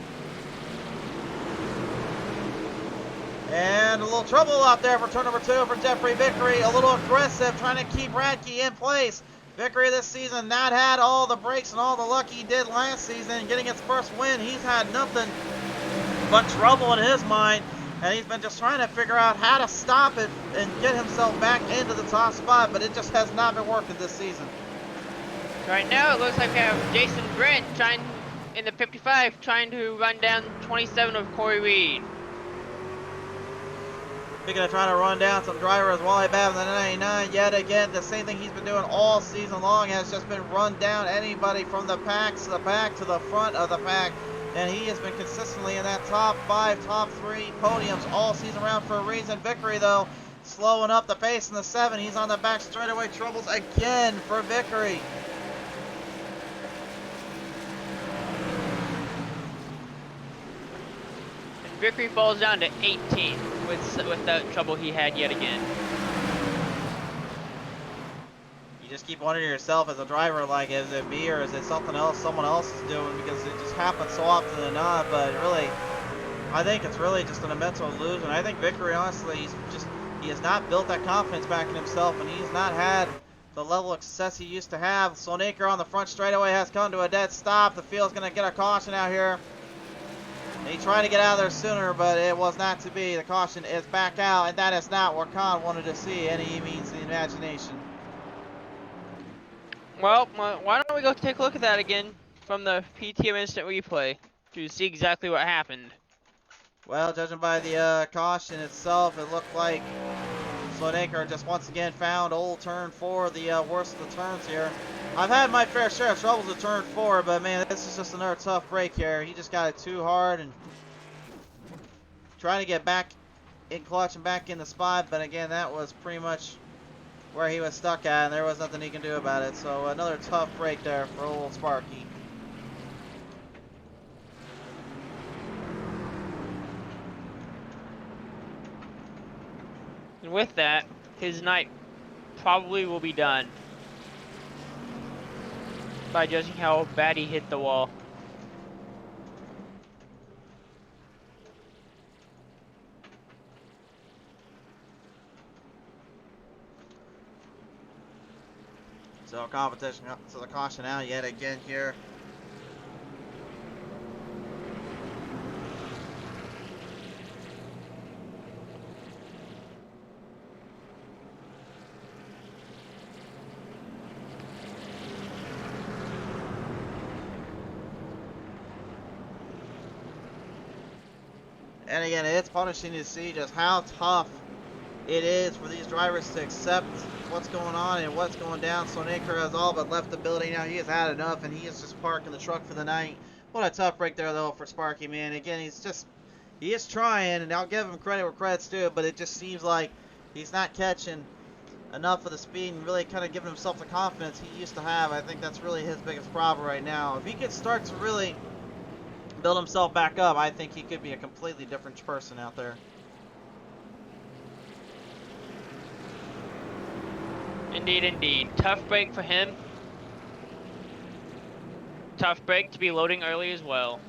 And a little trouble out there for turn number 2 for Jeffrey Vickery. A little aggressive, trying to keep Radke in place. Vickery this season not had all the breaks and all the luck he did last season. Getting his first win, he's had nothing but trouble in his mind. And he's been just trying to figure out how to stop it and get himself back into the top spot. But it just has not been working this season. Right now it looks like we have Jason Brent trying in the 55 trying to run down 27 of Corey Reed. Speaking of trying to run down some drivers, Wally Babb in the 99, yet again, the same thing he's been doing all season long has just been run down anybody from the pack to the back to the front of the pack. And he has been consistently in that top 5, top 3 podiums all season round for a reason. Vickery, though, slowing up the pace in the 7. He's on the back straightaway. Troubles again for Vickery. Vickery falls down to 18 with that trouble he had yet again. You just keep wondering to yourself as a driver, like, is it me or is it something else someone else is doing, because it just happens so often than not. But really, I think it's really just a mental illusion. I think Vickery, honestly, he has not built that confidence back in himself, and he's not had the level of success he used to have. Sloanaker on the front straightaway has come to a dead stop. The field's going to get a caution out here. He tried to get out of there sooner, but it was not to be. The caution is back out, and that is not what Khan wanted to see any means the imagination. Well, why don't we go take a look at that again from the PTO instant replay to see exactly what happened. Well, judging by the caution itself, it looked like Sloanaker just once again found old turn 4, the worst of the turns here. I've had my fair share of troubles with turn 4, but man, this is just another tough break here. He just got it too hard and trying to get back in clutch and back in the spot, but again, that was pretty much where he was stuck at, and there was nothing he can do about it. So another tough break there for old Sparky. And with that, his night probably will be done by judging how bad he hit the wall. So competition, so the caution out yet again here. And again, it's punishing to see just how tough it is for these drivers to accept what's going on and what's going down. Sloanaker has all but left the building now. He has had enough, and he is just parking the truck for the night. What a tough break there, though, for Sparky, man. Again, he is trying, and I'll give him credit where credit's due, but it just seems like he's not catching enough of the speed and really kind of giving himself the confidence he used to have. I think that's really his biggest problem right now. If he could start to really build himself back up, I think he could be a completely different person out there. Indeed, indeed. Tough break for him. Tough break to be loading early as well.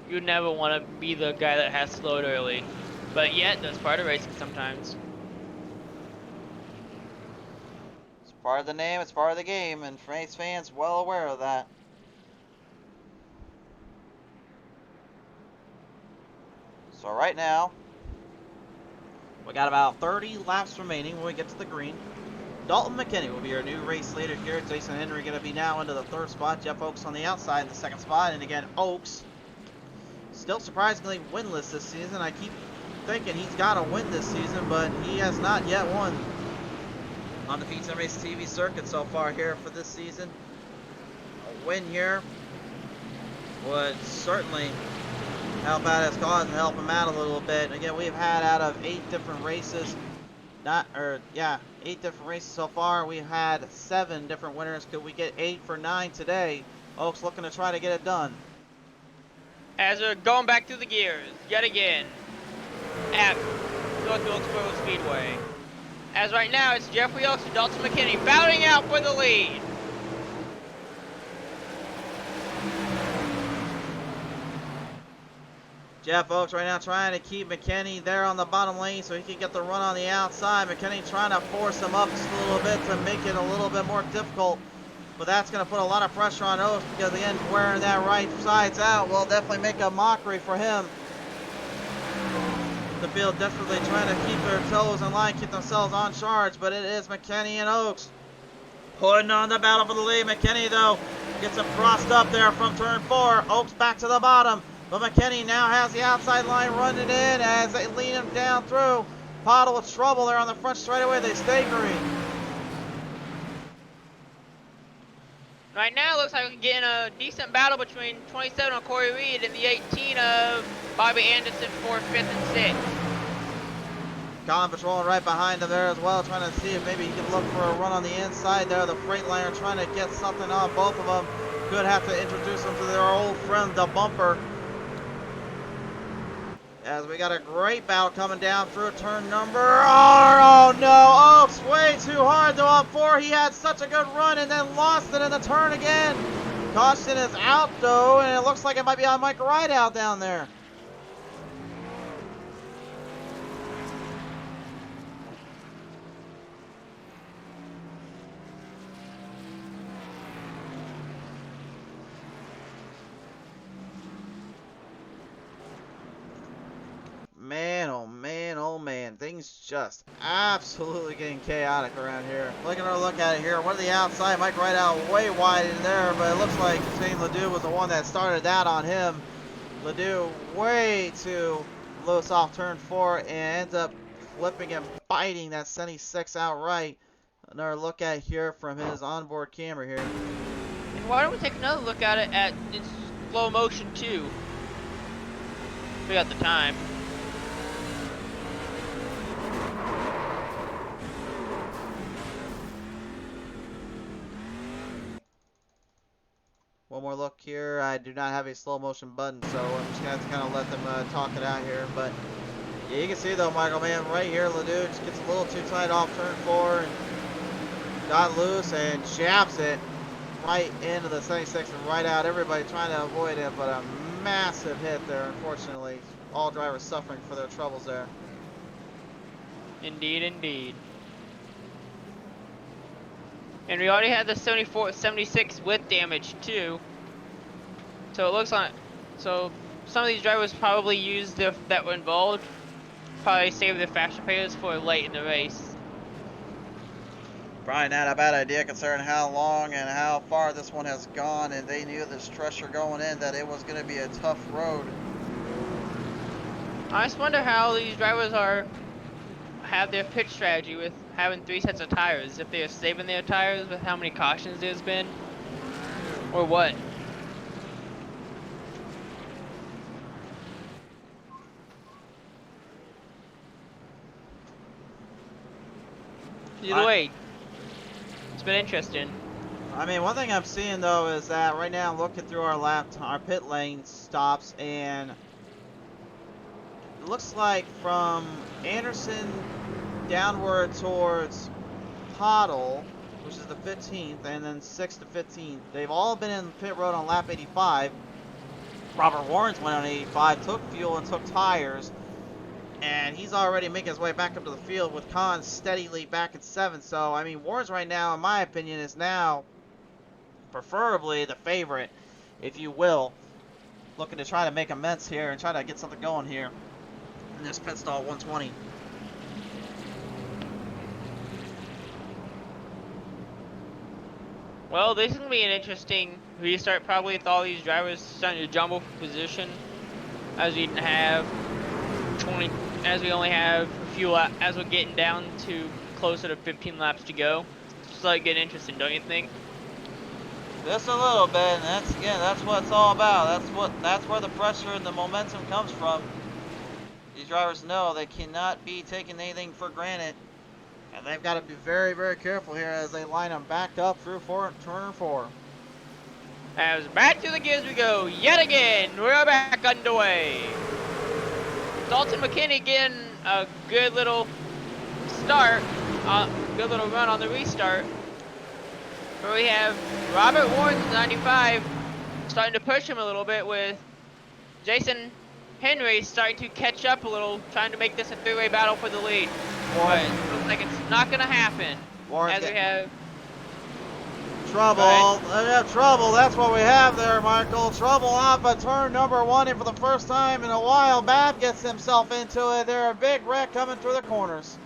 You never want to be the guy that has to load early. But yet, that's part of racing sometimes. It's part of the name, it's part of the game, and race fans well aware of that. So right now, we got about 30 laps remaining when we get to the green. Dalton McKinney will be your new race leader here. Jason Henry going to be now into the 3rd spot. Jeff Oaks on the outside in the 2nd spot. And again, Oaks still surprisingly winless this season. I keep thinking he's got to win this season, but he has not yet won on the Feats and Race TV circuit so far here for this season. A win here would certainly help out his cause and help him out a little bit. Again, we've had out of 8 different races, 8 different races so far. We've had 7 different winners. Could we get 8 for 9 today? Oaks looking to try to get it done. As we're going back through the gears, yet again, at North Wilkesboro Speedway. As right now, it's Jeffrey Oaks and Dalton McKinney battling out for the lead. Jeff Oaks right now trying to keep McKinney there on the bottom lane so he can get the run on the outside. McKinney trying to force him up just a little bit to make it a little bit more difficult. But that's going to put a lot of pressure on Oaks because, again, wearing that right sides out will definitely make a mockery for him. The field desperately trying to keep their toes in line, keep themselves on charge, but it is McKinney and Oaks putting on the battle for the lead. McKinney, though, gets him crossed up there from turn 4. Oaks back to the bottom. But McKinney now has the outside line running in as they lead him down through. Pottle with trouble there on the front straightaway. They stay green. Right now, it looks like we're getting a decent battle between 27 of Corey Reed and the 18 of Bobby Anderson for 5th and 6th. Colin patrolling right behind him there as well, trying to see if maybe he can look for a run on the inside there. The Freightliner trying to get something on both of them. Could have to introduce them to their old friend, the Bumper. As we got a great battle coming down through turn number. Oh no, Oaks way too hard to up 4. He had such a good run and then lost it in the turn again. Caution is out though, and it looks like it might be on Mike Rideout down there. Man, oh man, oh man. Things just absolutely getting chaotic around here. Look at it here. One to the outside. Mike Rideout way wide in there, but it looks like Shane Ledoux was the one that started that on him. Ledoux way too loose off turn 4 and ends up flipping and biting that 76 outright. Another look at here from his onboard camera here. And why don't we take another look at it in slow motion too? We got the time. One more look here. I do not have a slow motion button, so I'm just going to have to kind of let them talk it out here. But yeah, you can see though, Michael, man, right here, Ledoux just gets a little too tight off turn 4 and got loose and jabs it right into the 76 and right out. Everybody trying to avoid it, but a massive hit there, unfortunately. All drivers suffering for their troubles there. Indeed, indeed. And we already had the 76 with damage too. So it looks like, so some of these drivers probably used that were involved, probably saved their faster payers for late in the race. Probably not a bad idea considering how long and how far this one has gone, and they knew this stretcher going in that it was going to be a tough road. I just wonder how these drivers have their pitch strategy with having 3 sets of tires. If they're saving their tires with how many cautions there's been, or what. Either way, it's been interesting. I mean, one thing I'm seeing though is that right now I'm looking through our pit lane stops, and it looks like from Anderson downward towards Pottle, which is the 15th, and then 6th to 15th, they've all been in pit road on lap 85. Robert Warrens went on 85, took fuel and took tires, and he's already making his way back up to the field with Kahn steadily back at 7th. So, I mean, Warrens right now, in my opinion, is now preferably the favorite, if you will, looking to try to make amends here and try to get something going here in this pit stall 120. Well, this is gonna be an interesting restart probably with all these drivers starting to jumble for position, as we have 20, as we only have a few, as we're getting down to closer to 15 laps to go. It's like getting interesting, don't you think? Just a little bit, and that's what it's all about. That's where the pressure and the momentum comes from. These drivers know they cannot be taking anything for granted, and they've got to be very, very careful here as they line them back up through turn 4. As back to the gears we go yet again. We're back underway. Dalton McKinney getting a good little start, good little run on the restart. Where we have Robert Warren's 95 starting to push him a little bit, with Jason Henry starting to catch up a little, trying to make this a three-way battle for the lead. But it looks like it's not going to happen. Warren's as we have trouble. They have trouble. That's what we have there, Michael. Trouble off of turn number 1, and for the first time in a while, Bab gets himself into it. They're a big wreck coming through the corners.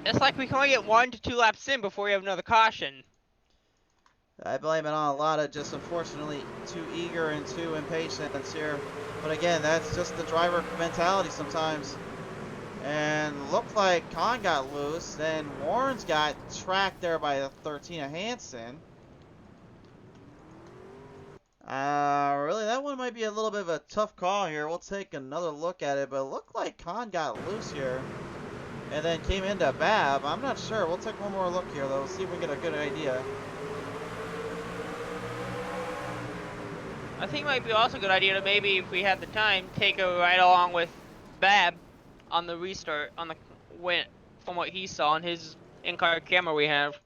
It's like we can only get 1 to 2 laps in before we have another caution. I blame it on a lot of just, unfortunately, too eager and too impatient here. But again, that's just the driver mentality sometimes. And looked like Khan got loose. Then Warren's got tracked there by the 13 of Hansen. Really, that one might be a little bit of a tough call here. We'll take another look at it. But it looked like Khan got loose here. And then came into Bab. I'm not sure. We'll take one more look here, though. See if we get a good idea. I think it might be also a good idea to maybe, if we have the time, take a ride along with Bab on the restart, on the from what he saw on his in-car camera we have.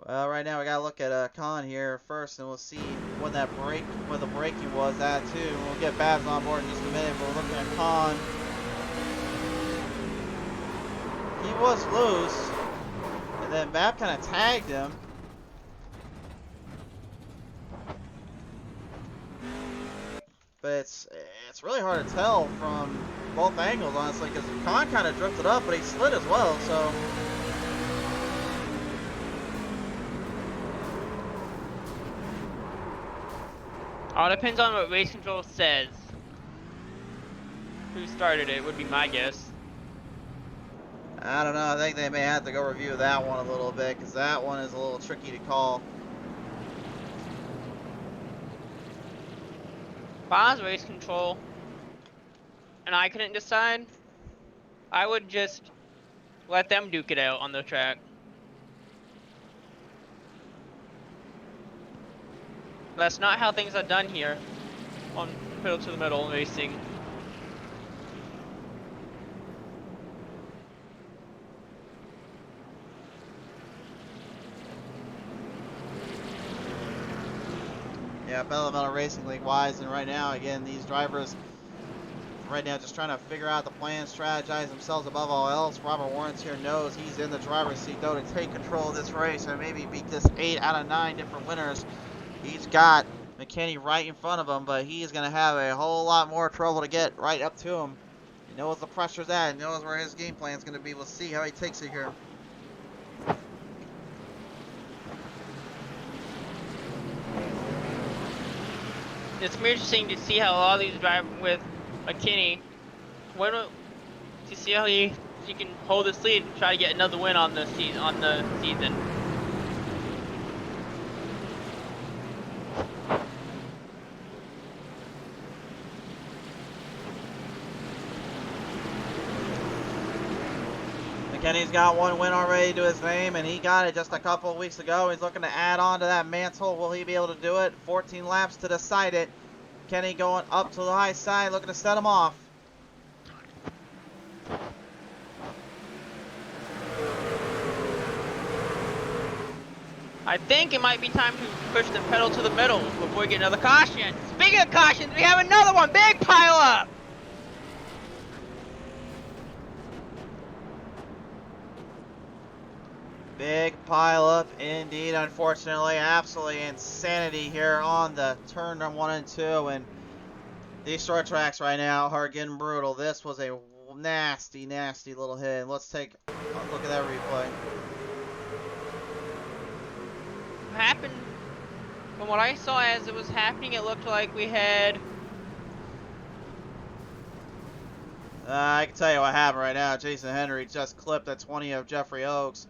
Well, right now we gotta look at Khan here first, and we'll see when the braking was at too. We'll get Babs on board in just a minute. But we're looking at Khan. He was loose, and then Bab kind of tagged him. But it's really hard to tell from both angles, honestly, because Khan kind of drifted up, but he slid as well, so. All depends on what race control says. Who started it would be my guess. I don't know. I think they may have to go review that one a little bit, because that one is a little tricky to call. If I was race control and I couldn't decide, I would just let them duke it out on the track. That's not how things are done here on pedal to the metal racing. Yeah, Metal Racing League wise, and right now, again, these drivers right now just trying to figure out the plan, strategize themselves above all else. Robert Warrens here knows he's in the driver's seat, though, to take control of this race and maybe beat this 8 out of 9 different winners. He's got McKinney right in front of him, but he's going to have a whole lot more trouble to get right up to him. He knows the pressure's at, he knows where his game plan's going to be. We'll see how he takes it here. It's interesting to see how all these drive with McKinney. To see how he can hold his lead and try to get another win on the season. McKinney's got one win already to his name, and he got it just a couple of weeks ago. He's looking to add on to that mantle. Will he be able to do it? 14 laps to decide it. McKinney going up to the high side, looking to set him off. I think it might be time to push the pedal to the middle before we get another caution. Speaking of cautions, we have another one. Big pile up. Big pile up indeed, unfortunately. Absolutely insanity here on the turn 1 and 2. And these short tracks right now are getting brutal. This was a nasty, nasty little hit. Let's take a look at that replay. What happened? From what I saw as it was happening, it looked like we had. I can tell you what happened right now. Jason Henry just clipped at 20 of Jeffrey Oaks.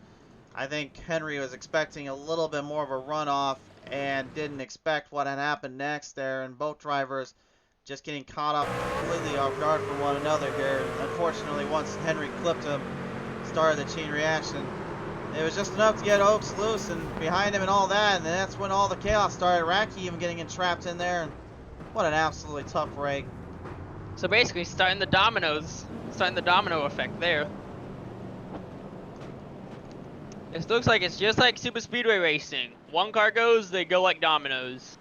I think Henry was expecting a little bit more of a runoff and didn't expect what had happened next there, and both drivers just getting caught up completely off guard from one another here. Unfortunately, once Henry clipped him, started the chain reaction. It was just enough to get Oaks loose and behind him and all that, and that's when all the chaos started. Racky even getting entrapped in there, and what an absolutely tough break. So basically, starting the domino effect there. It looks like it's just like Super Speedway racing. One car goes, they go like dominoes.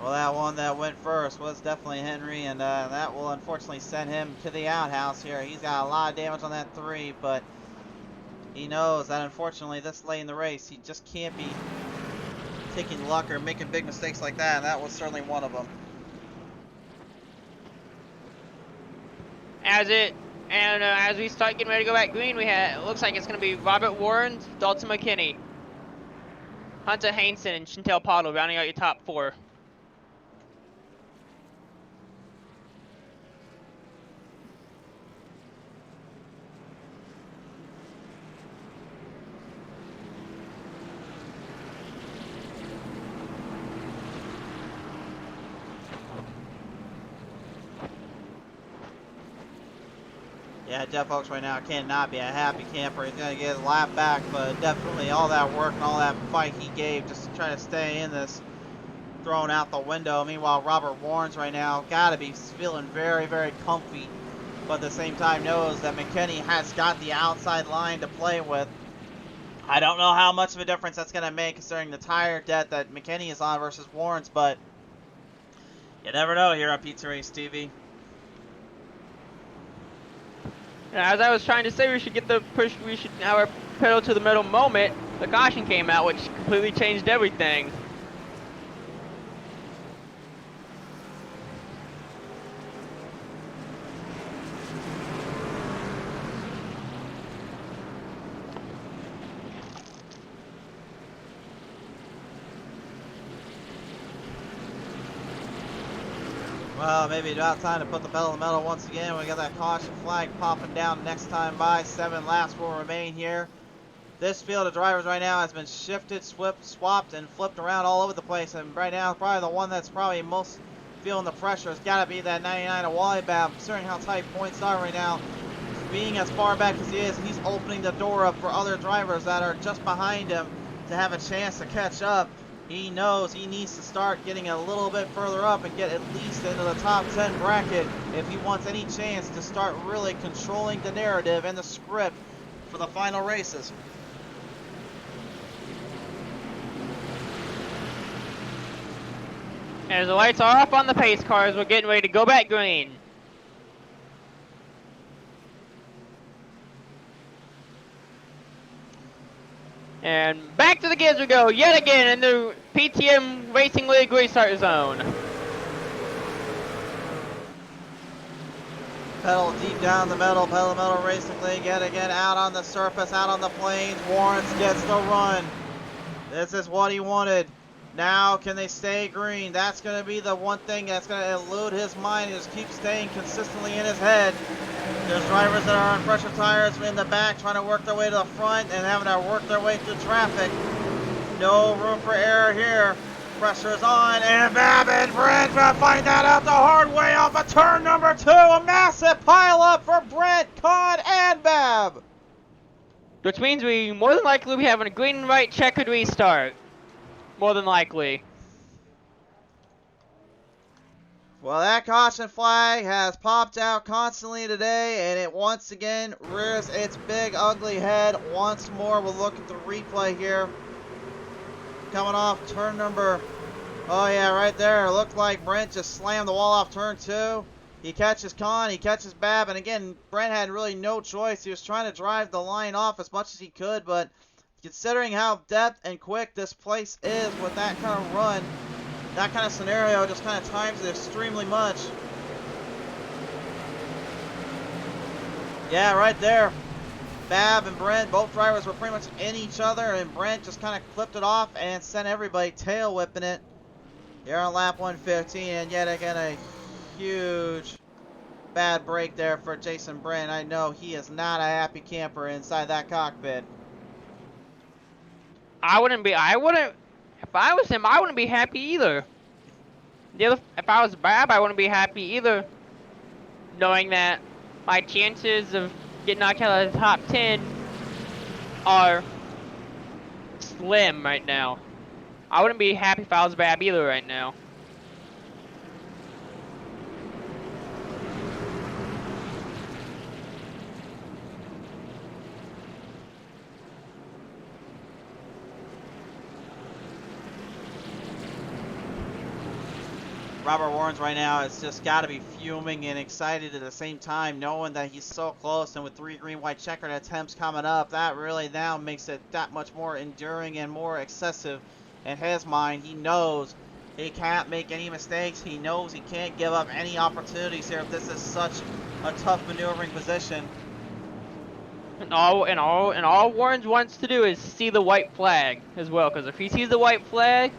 Well, that one that went first was definitely Henry, and that will unfortunately send him to the outhouse here. He's got a lot of damage on that 3, but he knows that unfortunately this late in the race, he just can't be taking luck or making big mistakes like that, and that was certainly one of them. As we start getting ready to go back green, it looks like it's going to be Robert Warren, Dalton McKinney, Hunter Hainson, and Chantel Pottle rounding out your top 4. Yeah, Jeff Oaks right now cannot be a happy camper. He's going to get his lap back, but definitely all that work and all that fight he gave just to try to stay in this, thrown out the window. Meanwhile, Robert Warren's right now got to be feeling very, very comfy, but at the same time knows that McKinney has got the outside line to play with. I don't know how much of a difference that's going to make considering the tire depth that McKinney is on versus Warren's, but you never know here on Pizza Race TV. As I was trying to say, we should have our pedal to the metal moment. The caution came out, which completely changed everything. Well, maybe about time to put the pedal to the metal once again. We got that caution flag popping down next time by. 7 laps will remain here. This field of drivers right now has been shifted, swapped, and flipped around all over the place. And right now, probably the one that's probably most feeling the pressure has got to be that 99 of Wally Babb. Considering how tight points are right now, being as far back as he is, he's opening the door up for other drivers that are just behind him to have a chance to catch up. He knows he needs to start getting a little bit further up and get at least into the top 10 bracket if he wants any chance to start really controlling the narrative and the script for the final races. As the lights are off on the pace cars, we're getting ready to go back green. And back to the gears we go, yet again in the PTM Racing League restart zone. Pedal deep down the middle, pedal metal Racing League yet again out on the surface, out on the plains. Warrens gets the run. This is what he wanted. Now, can they stay green? That's going to be the one thing that's going to elude his mind. Just keep staying consistently in his head. There's drivers that are on fresher tires in the back trying to work their way to the front and having to work their way through traffic. No room for error here. Pressure's on, and Babb and Brent gonna find that out the hard way off of turn number 2. A massive pileup for Brent, Con, and Babb. Which means we more than likely will be having a green and white checkered restart. More than likely. Well, that caution flag has popped out constantly today, and it once again rears its big ugly head once more. We'll look at the replay here. Coming off turn number, oh yeah, right there. It looked like Brent just slammed the wall off turn 2. He catches Con, he catches Babb, and again, Brent had really no choice. He was trying to drive the line off as much as he could, but considering how depth and quick this place is with that kind of run, that kind of scenario just kind of times it extremely much. Yeah, right there. Bab and Brent, both drivers were pretty much in each other, and Brent just kind of clipped it off and sent everybody tail whipping it here on lap 115. And yet again, a huge bad break there for Jason Brent. I know he is not a happy camper inside that cockpit. If I was him, I wouldn't be happy either. If I was Bab, I wouldn't be happy either, knowing that my chances of getting knocked out of the top 10 are slim right now. I wouldn't be happy if I was Bab either right now. Robert Warrens right now has just got to be fuming and excited at the same time, knowing that he's so close, and with 3 green-white checkered attempts coming up, that really now makes it that much more enduring and more excessive in his mind. He knows he can't make any mistakes. He knows he can't give up any opportunities here if this is such a tough maneuvering position. And all Warrens wants to do is see the white flag as well, because if he sees the white flag,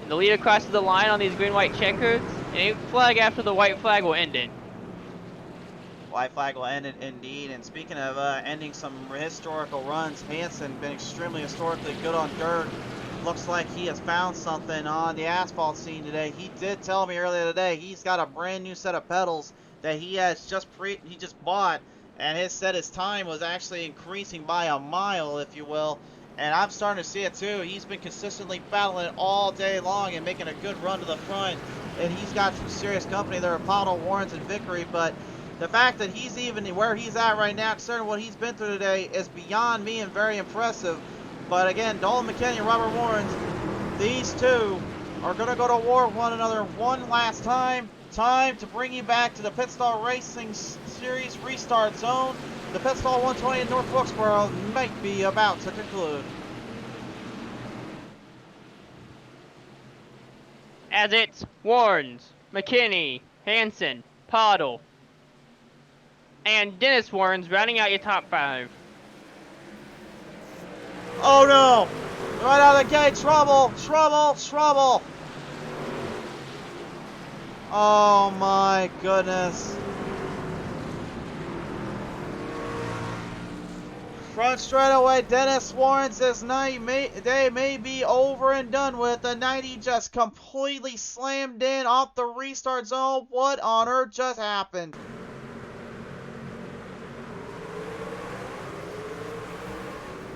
and the leader crosses the line on these green-white checkers, any flag after the white flag will end it. White flag will end it indeed. And speaking of ending some historical runs, Hansen been extremely historically good on dirt. Looks like he has found something on the asphalt scene today. He did tell me earlier today he's got a brand new set of pedals that he has just bought, and his time was actually increasing by a mile, if you will. And I'm starting to see it too. He's been consistently battling all day long and making a good run to the front. And he's got some serious company there, Apollo, Warrens, and Vickery. But the fact that he's even where he's at right now, considering what he's been through today, is beyond me and very impressive. But again, Dolan McKinney and Robert Warrens, these two are going to go to war with one another one last time. Time to bring you back to the Pit Stall Racing Series restart zone. The Pit Stall 120 in North Wilkesboro might be about to conclude. As it's Warrens, McKinney, Hansen, Poddle, and Dennis Warrens rounding out your top 5. Oh no! Right out of the gate, trouble! Oh my goodness. Front straightaway, Dennis Warrens, this day may be over and done with. The 90 just completely slammed in off the restart zone. What on earth just happened?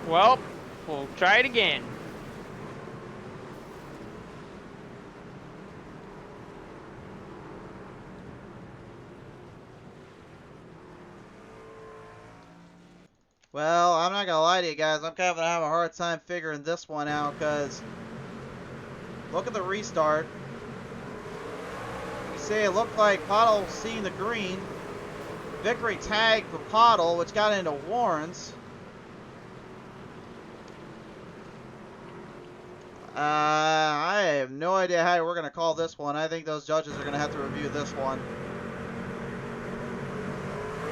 Well, we'll try it again. Well, I'm not gonna lie to you guys. I'm kind of having a hard time figuring this one out, because look at the restart. You see, it looked like Poddle seeing the green. Vickery tagged for Poddle, which got into Warrens. I have no idea how we're gonna call this one. I think those judges are gonna have to review this one.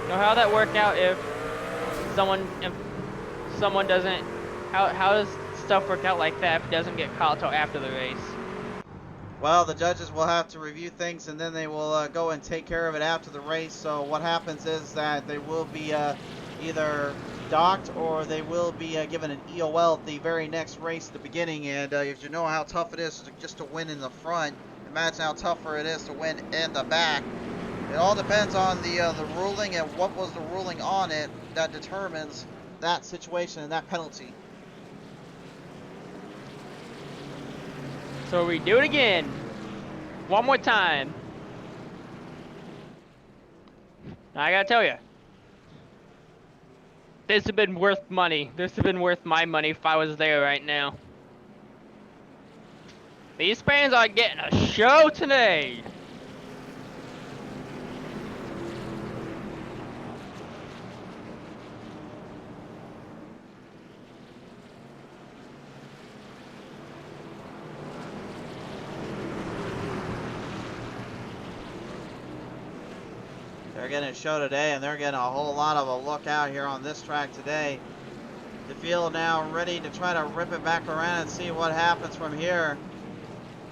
So how'd that work out if someone doesn't, how does stuff work out like that if it doesn't get called till after the race? Well, the judges will have to review things, and then they will go and take care of it after the race. So what happens is that they will be either docked, or they will be given an EOL at the very next race at the beginning. And if you know how tough it is just to win in the front, imagine how tougher it is to win in the back. It all depends on the ruling and what was the ruling on it that determines that situation and that penalty. So we do it again. One more time. I gotta tell you, this would have been worth money. This would have been worth my money if I was there right now. These fans are getting a show today. They're getting a show today, and they're getting a whole lot of a look out here on this track today. The field now ready to try to rip it back around and see what happens from here.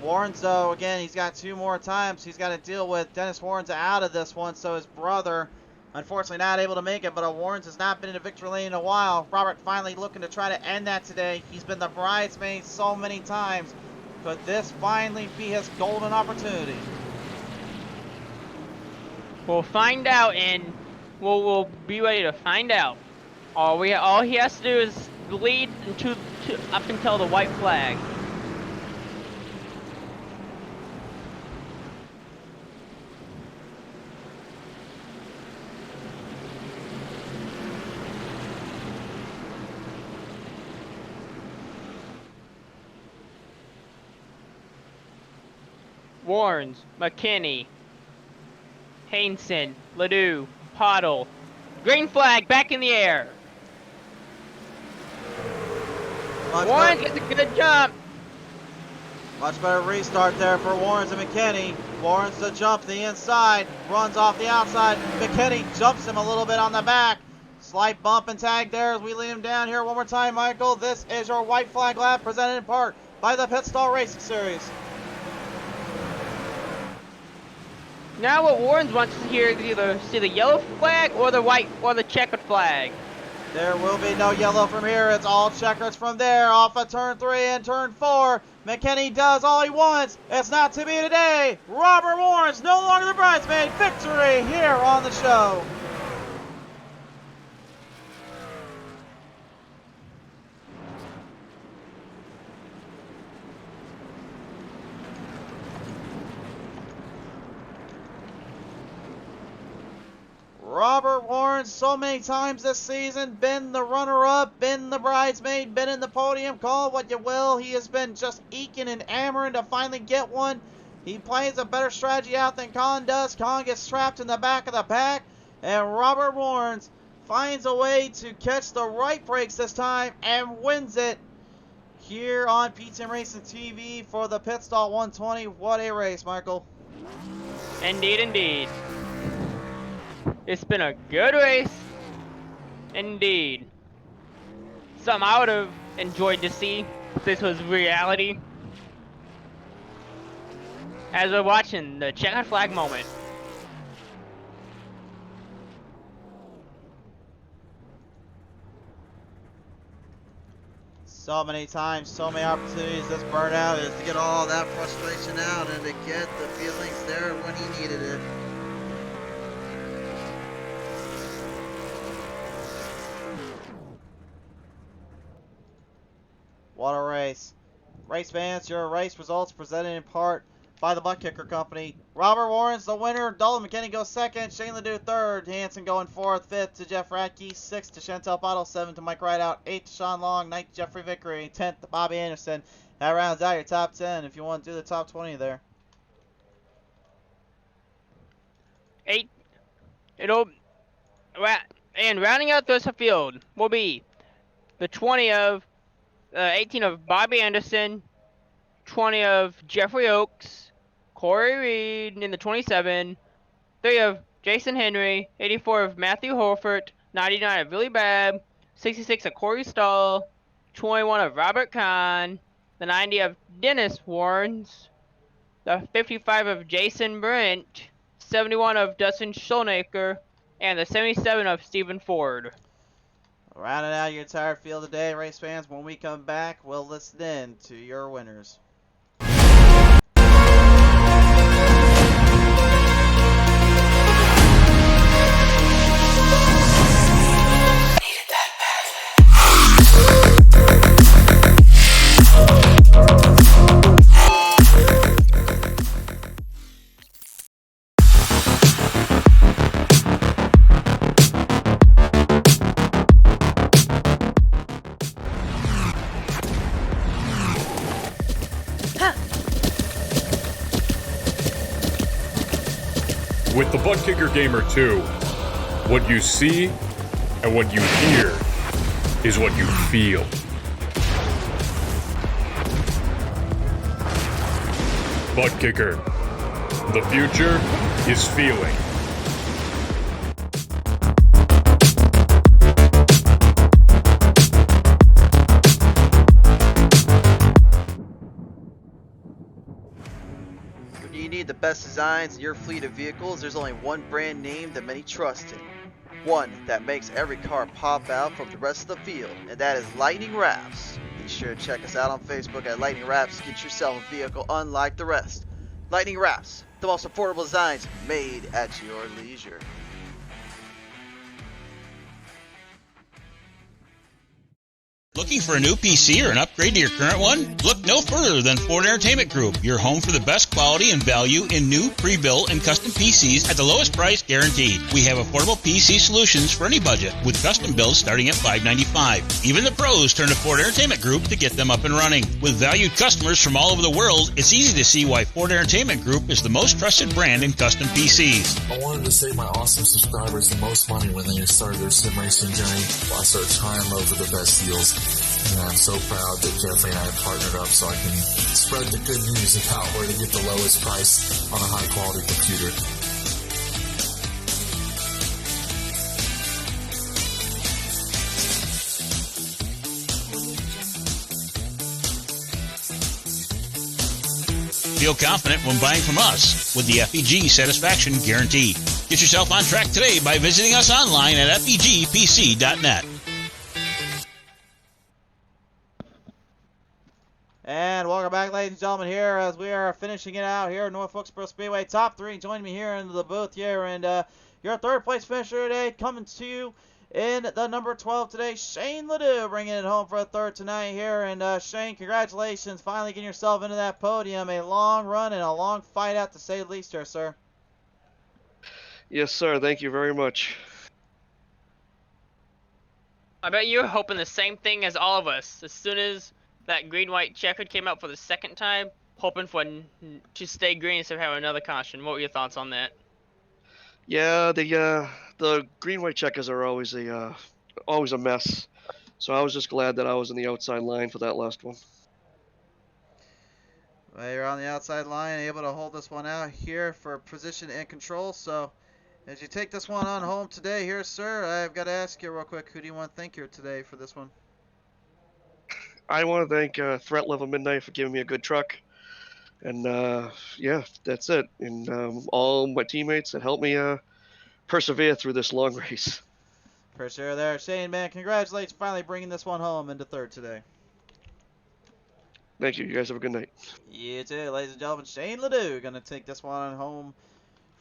Warrens, though, again, he's got 2 more times. He's got to deal with Dennis Warrens out of this one, so his brother, unfortunately, not able to make it, but Warrens has not been in a victory lane in a while. Robert finally looking to try to end that today. He's been the bridesmaid so many times. Could this finally be his golden opportunity? We'll find out, and we'll be ready to find out. All he has to do is lead up until the white flag. Warrens, McKinney, Hainson, Ledoux, Pottle. Green flag back in the air. Warrens gets a good jump. Much better restart there for Warrens and McKinney. Warrens to jump the inside, runs off the outside. McKinney jumps him a little bit on the back. Slight bump and tag there as we lead him down here one more time, Michael. This is your white flag lap presented in part by the Pit Stall Racing Series. Now what Warrens wants to hear is either see the yellow flag or the white or the checkered flag. There will be no yellow from here. It's all checkers from there. Off of turn 3 and turn 4. McKinney does all he wants. It's not to be today. Robert Warrens no longer the bridesmaid. Victory here on the show. Robert Warrens so many times this season, been the runner-up, been the bridesmaid, been in the podium, call it what you will. He has been just eking and hammering to finally get one. He plays a better strategy out than Colin does. Colin gets trapped in the back of the pack, and Robert Warrens finds a way to catch the right brakes this time and wins it here on P10 Racing TV for the Pit Stall 120. What a race, Michael. Indeed, indeed. It's been a good race. Indeed. Something I would have enjoyed to see if this was reality. As we're watching the checkered flag moment. So many times, so many opportunities. This burnout is to get all that frustration out and to get the feelings there when he needed it. What a race. Race fans, your race results presented in part by the ButtKicker Company. Robert Warrens, the winner. Dalton McKinney goes second. Shane Ledoux third. Hanson going fourth. Fifth to Jeff Radke. Sixth to Chantel Bottle. Seventh to Mike Rideout. Eighth to Sean Long. Ninth to Jeffrey Vickery. 10th to Bobby Anderson. That rounds out your top 10 if you want to do the top 20 there. And rounding out this field will be the 18 of Bobby Anderson, 20 of Jeffrey Oaks, Corey Reed in the 27, 3 of Jason Henry, 84 of Matthew Holford, 99 of Billy Babb, 66 of Corey Stahl, 21 of Robert Kahn, the 90 of Dennis Warrens, the 55 of Jason Brent, 71 of Dustin Schoenaker, and the 77 of Stephen Ford. Rounding out your entire field today, race fans. When we come back, we'll listen in to your winners. With the ButtKicker Gamer 2, what you see and what you hear is what you feel. ButtKicker, the future is feeling. Do you need the best designs in your fleet of vehicles? There's only one brand name that many trust in. One that makes every car pop out from the rest of the field, and that is Lightning Wrapz. Be sure to check us out on Facebook at Lightning Wrapz. Get yourself a vehicle unlike the rest. Lightning Wrapz, the most affordable designs made at your leisure. Looking for a new PC or an upgrade to your current one? Look no further than Ford Entertainment Group, your home for the best quality and value in new, pre-built, and custom PCs at the lowest price guaranteed. We have affordable PC solutions for any budget, with custom builds starting at $595. Even the pros turn to Ford Entertainment Group to get them up and running. With valued customers from all over the world, it's easy to see why Ford Entertainment Group is the most trusted brand in custom PCs. I wanted to save my awesome subscribers the most money when they start their sim racing journey. I started trying over the best deals. And I'm so proud that Jeffrey and I have partnered up so I can spread the good news about where to get the lowest price on a high quality computer. Feel confident when buying from us with the FEG Satisfaction Guarantee. Get yourself on track today by visiting us online at FEGPC.net. And welcome back, ladies and gentlemen, here as we are finishing it out here at North Wilkesboro Speedway. Top 3 joining me here in the booth here. And your third place finisher today coming to you in the number 12 today, Shane Ledoux, bringing it home for a third tonight here. And Shane, congratulations, finally getting yourself into that podium. A long run and a long fight out, to say the least here, sir. Yes, sir. Thank you very much. I bet you're hoping the same thing as all of us. As soon as that green-white checkered came out for the second time, hoping for to stay green instead of having another caution. What were your thoughts on that? Yeah, the green-white checkers are always a mess. So I was just glad that I was in the outside line for that last one. Well, you're on the outside line, able to hold this one out here for position and control. So as you take this one on home today here, sir, I've got to ask you real quick, who do you want to thank here today for this one? I want to thank Threat Level Midnight for giving me a good truck. And, yeah, that's it. And all my teammates that helped me persevere through this long race. For sure there. Shane, man, congratulations finally bringing this one home into third today. Thank you. You guys have a good night. You too, ladies and gentlemen. Shane Ledoux going to take this one home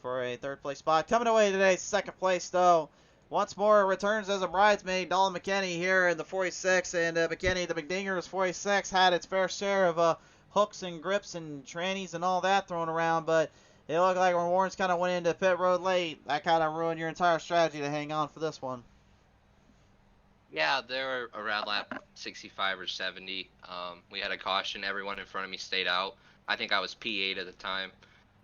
for a third place spot. Coming away today, second place, though. Once more returns as a bridesmaid, Dolan McKinney here in the 46, and McKinney, the McDingers 46, had its fair share of hooks and grips and trannies and all that thrown around, but it looked like when Warrens kind of went into pit road late, that kind of ruined your entire strategy to hang on for this one. Yeah, they were around lap 65 or 70. We had a caution. Everyone in front of me stayed out. I think I was P8 at the time.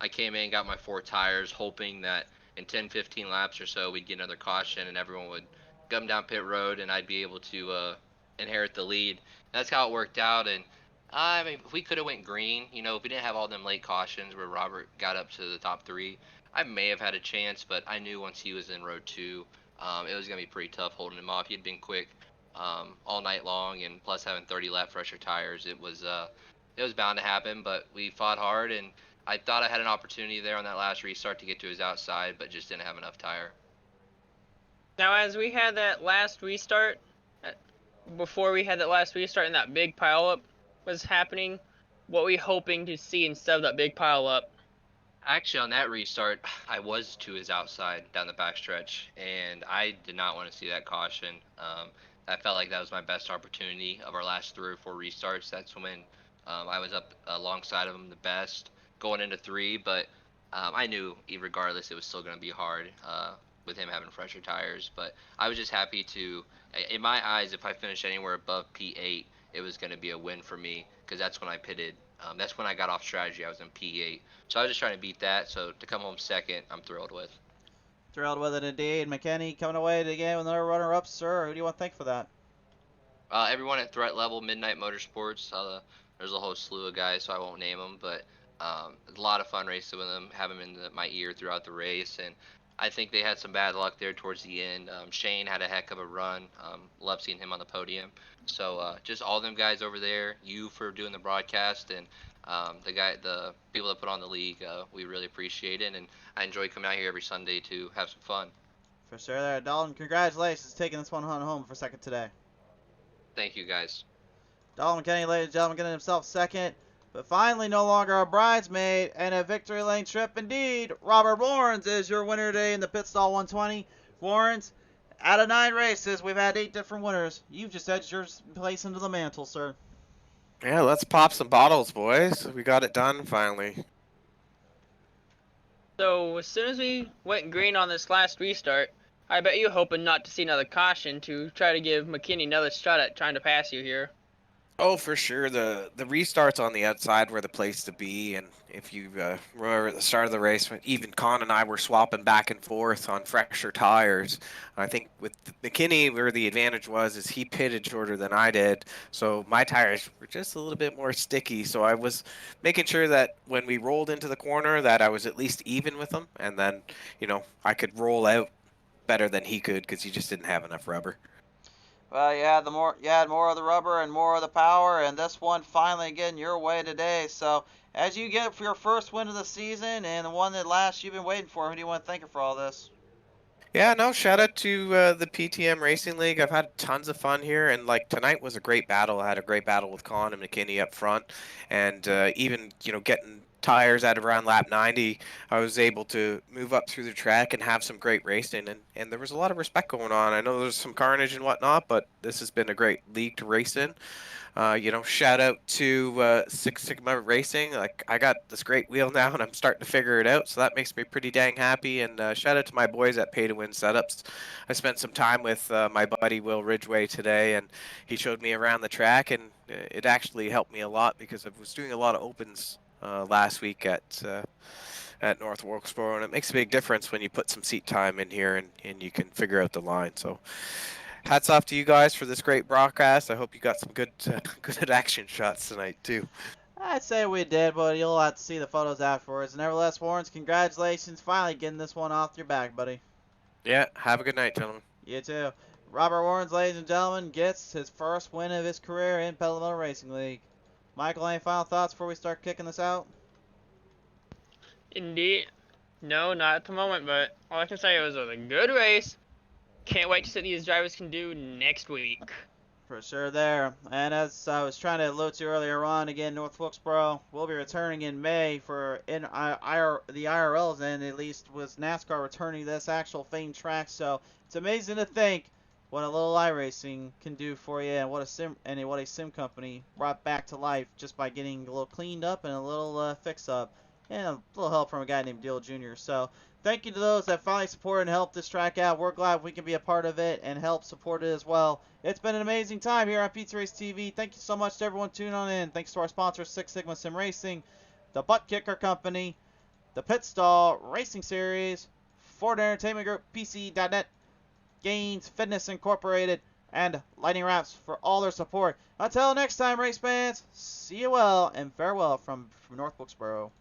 I came in, got my 4 tires, hoping that in 10-15 laps or so we'd get another caution and everyone would come down pit road and I'd be able to inherit the lead. That's how it worked out. And I mean, if we could have went green, you know, if we didn't have all them late cautions where Robert got up to the top 3, I may have had a chance, but I knew once he was in road 2, it was going to be pretty tough holding him off. He'd been quick all night long, and plus having 30 lap fresher tires, it was bound to happen, but we fought hard, and I thought I had an opportunity there on that last restart to get to his outside, but just didn't have enough tire. Now, as we had that last restart, before we had that last restart and that big pileup was happening, what were we hoping to see instead of that big pileup? Actually, on that restart, I was to his outside down the backstretch, and I did not want to see that caution. I felt like that was my best opportunity of our last 3 or 4 restarts. That's when I was up alongside of him the best going into 3, but I knew regardless it was still going to be hard with him having fresher tires. But I was just happy to, in my eyes, if I finished anywhere above P8, it was going to be a win for me, because that's when I pitted. That's when I got off strategy. I was in P8. So I was just trying to beat that. So to come home second, I'm thrilled with. Thrilled with it indeed. McKinney coming away to the game with another runner-up, sir. Who do you want to thank for that? Everyone at Threat Level, Midnight Motorsports. There's a whole slew of guys, so I won't name them. But a lot of fun racing with them, have them in my ear throughout the race. And I think they had some bad luck there towards the end. Shane had a heck of a run. Love seeing him on the podium. So just all them guys over there, you for doing the broadcast, and The people that put on the league, we really appreciate it, and I enjoy coming out here every Sunday to have some fun. For sure there. Dalton, congratulations taking this one home for second today. Thank you, guys. Dalton McKinney, ladies and gentlemen, getting himself second. But finally, no longer a bridesmaid and a victory lane trip indeed. Robert Warrens is your winner today in the Pit Stall 120. Warrens, out of 9 races, we've had 8 different winners. You've just edged your place into the mantle, sir. Yeah, let's pop some bottles, boys. We got it done finally. So as soon as we went green on this last restart, I bet you hoping not to see another caution to try to give McKinney another shot at trying to pass you here. Oh, for sure. The restarts on the outside were the place to be, and if you remember at the start of the race, when even Con and I were swapping back and forth on fresher tires. I think with McKinney, where the advantage was is he pitted shorter than I did, so my tires were just a little bit more sticky. So I was making sure that when we rolled into the corner, that I was at least even with him, and then I could roll out better than he could because he just didn't have enough rubber. Well, you had more of the rubber and more of the power, and this one finally getting your way today. So, as you get for your first win of the season and the one that last you've been waiting for, who do you want to thank for all this? Yeah, no, shout out to the PTM Racing League. I've had tons of fun here, and like tonight was a great battle. I had a great battle with Con and McKinney up front, and even getting tires out of around lap 90, I was able to move up through the track and have some great racing, and there was a lot of respect going on. I know there's some carnage and whatnot, but this has been a great league to race in. Shout out to Six Sigma Racing. Like, I got this great wheel now, and I'm starting to figure it out, so that makes me pretty dang happy. And shout out to my boys at Pay to Win Setups. I spent some time with my buddy Will Ridgway today, and he showed me around the track, and it actually helped me a lot because I was doing a lot of opens last week at North Wilkesboro, and it makes a big difference when you put some seat time in here and you can figure out the line. So hats off to you guys for this great broadcast. I hope you got some good action shots tonight too. I'd say we did, but you'll have to see the photos afterwards. Nevertheless, Warrens, congratulations finally getting this one off your back, buddy. Yeah, have a good night, gentlemen. You too. Robert Warrens, ladies and gentlemen, gets his first win of his career in Petaluma Racing League. Michael, any final thoughts before we start kicking this out? Indeed. No, not at the moment, but all I can say was it was a good race. Can't wait to see what these drivers can do next week. For sure there. And as I was trying to allude to earlier on, again, North Wilkesboro will be returning in May for the IRLs, and at least was NASCAR returning this actual famed track. So it's amazing to think what a little iRacing can do for you, and what a sim company brought back to life just by getting a little cleaned up and a little fix up, and a little help from a guy named Deal Jr. So thank you to those that finally supported and helped this track out. We're glad we can be a part of it and help support it as well. It's been an amazing time here on Pizza Race TV. Thank you so much to everyone tuning on in. Thanks to our sponsors, Six Sigma Sim Racing, the ButtKicker Company, the Pit Stall Racing Series, Ford Entertainment Group, PC.net, GainZFitness Incorporated, and Lightning Wrapz for all their support. Until next time, race fans, see you well and farewell from North Wilkesboro.